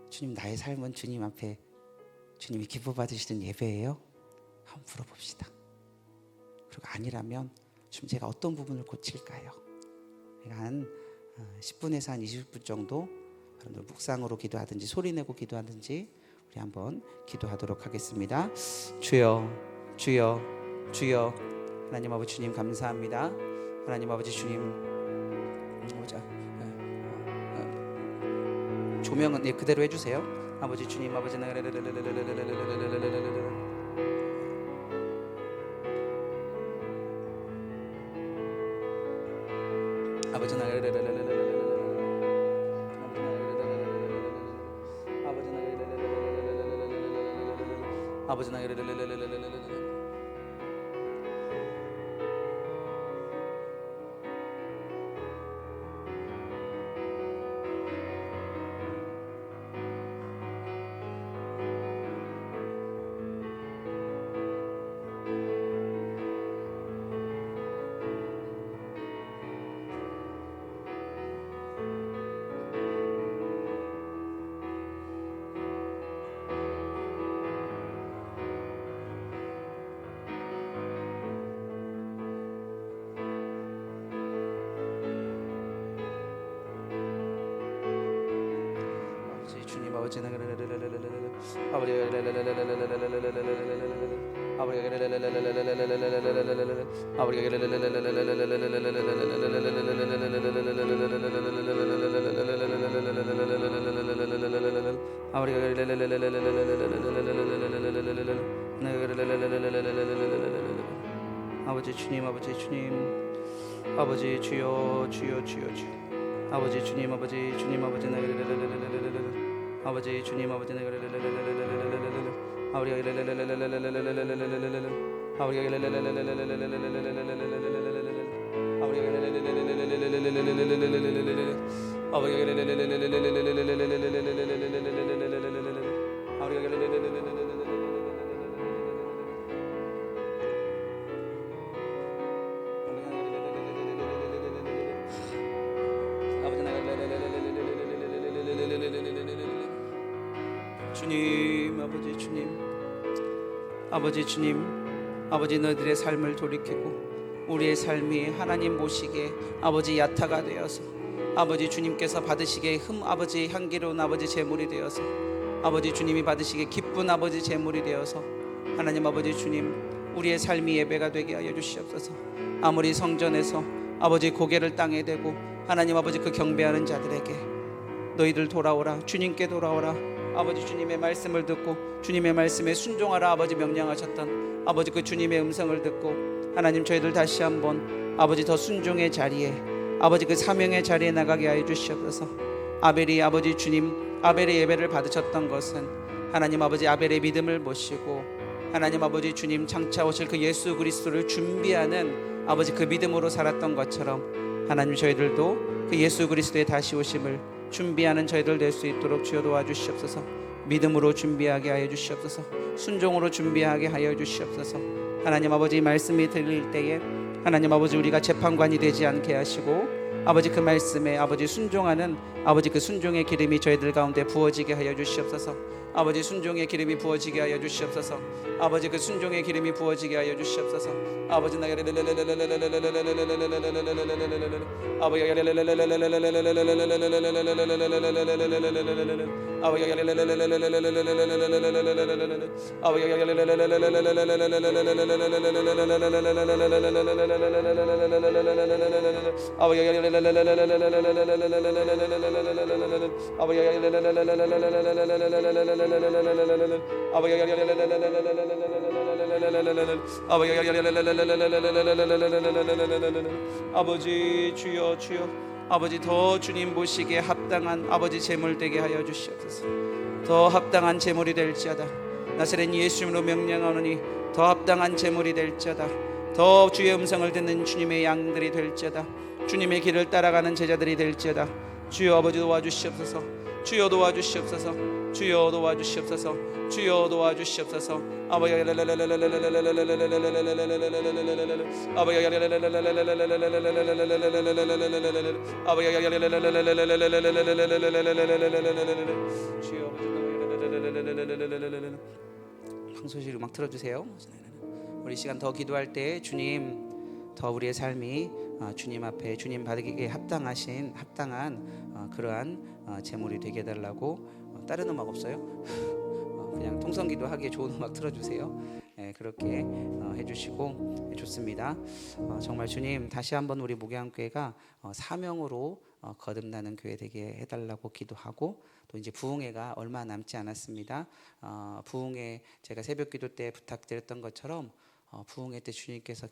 주님 나의 삶은 주님 앞에 주님이 기뻐 받으시는 예배예요? 한번 물어봅시다. 그리고 아니라면 좀 제가 어떤 부분을 고칠까요? 한 10분에서 한 20분 정도 여러분들 묵상으로 기도하든지 소리내고 기도하든지 우리 한번 기도하도록 하겠습니다. 주여, 주여, 주여. 하나님 아버지 주님 감사합니다. 하나님 아버지 주님, 조명은 그대로 해주세요. 아버지 주님, 아버지 아버지 아버지 아버지 주님, 아버지 주님, 아버지 주여, 주여, 주여, 주여. 아버지 주님, 아버지 주님, 아버지 아버지 주님, 아버지 주님, 아버지 주님, 아버지 주님, 아버지 너희들의 삶을 돌이키고 우리의 삶이 하나님 보시기에 아버지 야타가 되어서 아버지 주님께서 받으시기에 아버지 향기로운 아버지 제물이 되어서 아버지 주님이 받으시기에 기쁜 아버지 제물이 되어서 하나님 아버지 주님, 우리의 삶이 예배가 되게 하여 주시옵소서. 아무리 성전에서 아버지 고개를 땅에 대고 하나님 아버지 그 경배하는 자들에게 너희들 돌아오라, 주님께 돌아오라, 아버지 주님의 말씀을 듣고 주님의 말씀에 순종하라 아버지 명령하셨던 아버지 그 주님의 음성을 듣고 하나님 저희들 다시 한번 아버지 더 순종의 자리에 아버지 그 사명의 자리에 나가게 하여 주시옵소서. 아벨이 아버지 주님, 아벨의 예배를 받으셨던 것은 하나님 아버지 아벨의 믿음을 모시고 하나님 아버지 주님 장차 오실 그 예수 그리스도를 준비하는 아버지 그 믿음으로 살았던 것처럼 하나님 저희들도 그 예수 그리스도의 다시 오심을 준비하는 저희들 될 수 있도록 주여 도와주시옵소서. 믿음으로 준비하게 하여 주시옵소서. 순종으로 준비하게 하여 주시옵소서. 하나님 아버지 말씀이 들릴 때에 하나님 아버지 우리가 재판관이 되지 않게 하시고 아버지 그 말씀에 아버지 순종하는 아버지 그 순종의 기름이 저희들 가운데 부어지게 하여 주시옵소서. 아버지 순종의 기름이 부어지게 하여 주시옵소서. 아버지 그 순종의 기름이 부어지게 하여 주시옵소서. 아버지 나게 아버지 주여 주여 아버지 더 주님 보시기에 합당한 아버지 제물 되게 하여 주시옵소서. 더 합당한 제물이 될지어다. 나사렛 예수님으로 명령하노니 더 합당한 제물이 될지어다. 더 주의 음성을 듣는 주님의 양들이 될지어다. 주님의 길을 따라가는 제자들이 될지어다. 주여 아버지 도와주시옵소서. 주여 도와주시옵소서. 주여 도와주시옵소서. 주여 도와주시옵소서. 아버지 방소실 음악 틀어주세요. 우리 시간 더 기도할 때 주님 더 우리의 삶이 주님 앞에 주님 받기에 합당한 그러한 제물이 되게 해달라고. 다른 음악 없어요? 그냥 통성기도 하기에 좋은 음악 틀어주세요. 그렇게 해주시고 좋습니다. 정말 주님 다시 한번 우리 목양교회가 사명으로 거듭나는 교회 되게 해달라고 기도하고 또 이제 부흥회가 얼마 남지 않았습니다. 부흥회 제가 새벽기도 때 부탁드렸던 것처럼 부흥회 때 주님께서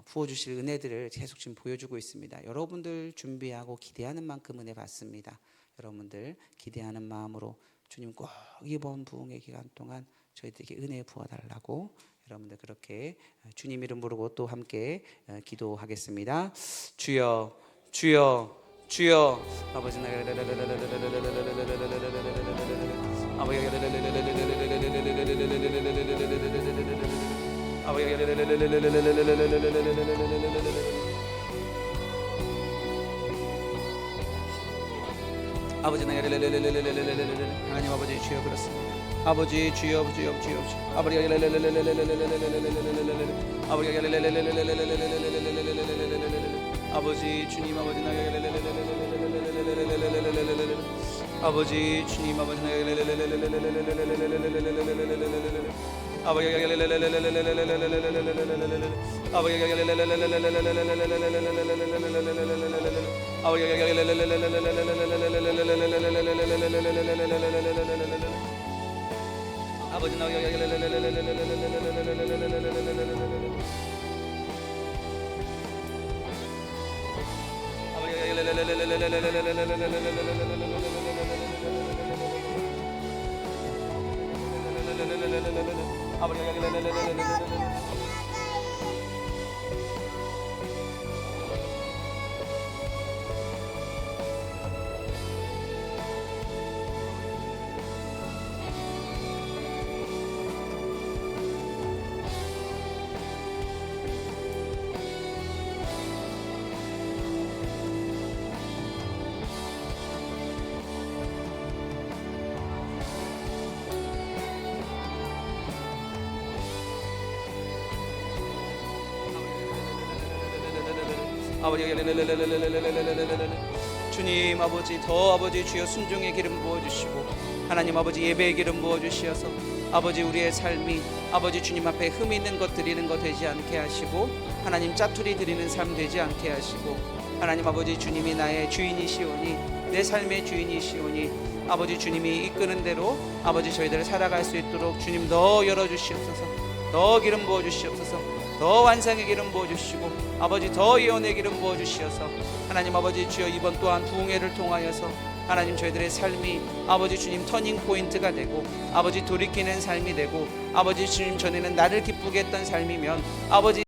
부어주실 은혜들을 계속 지금 보여주고 있습니다. 여러분들 준비하고 기대하는 만큼 은혜 받습니다. 여러분들 기대하는 마음으로 주님 꼭 이번 부흥의 기간 동안 저희들에게 은혜 부어달라고 여러분들 그렇게 주님 이름 부르고 또 함께 기도하겠습니다. 주여 주여 주여 아버지 아버지 하나님 아버지 주여 그렇습니다. 아버지 주여 주여 주여 아버지 아버지
아버지 주님 아버지 아버지 주님 아버지 주님 아버지 더 아버지 주여 순종의 기름 부어주시고 하나님 아버지 예배의 기름 부어주시어서 아버지 우리의 삶이 아버지 주님 앞에 흠 있는 것 드리는 것 되지 않게 하시고 하나님 짜투리 드리는 삶 되지 않게 하시고 하나님 아버지 주님이 나의 주인이시오니 내 삶의 주인이시오니 아버지 주님이 이끄는 대로 아버지 저희들을 살아갈 수 있도록 주님 더 열어주시옵소서 더 기름 부어주시옵소서 더 완상의 기름 부어주시고 아버지 더 예언의 기름 부어주시어서 하나님 아버지 주여 이번 또한 부흥회를 통하여서 하나님 저희들의 삶이 아버지 주님 터닝 포인트가 되고 아버지 돌이키는 삶이 되고 아버지 주님 전에는 나를 기쁘게 했던 삶이면 아버지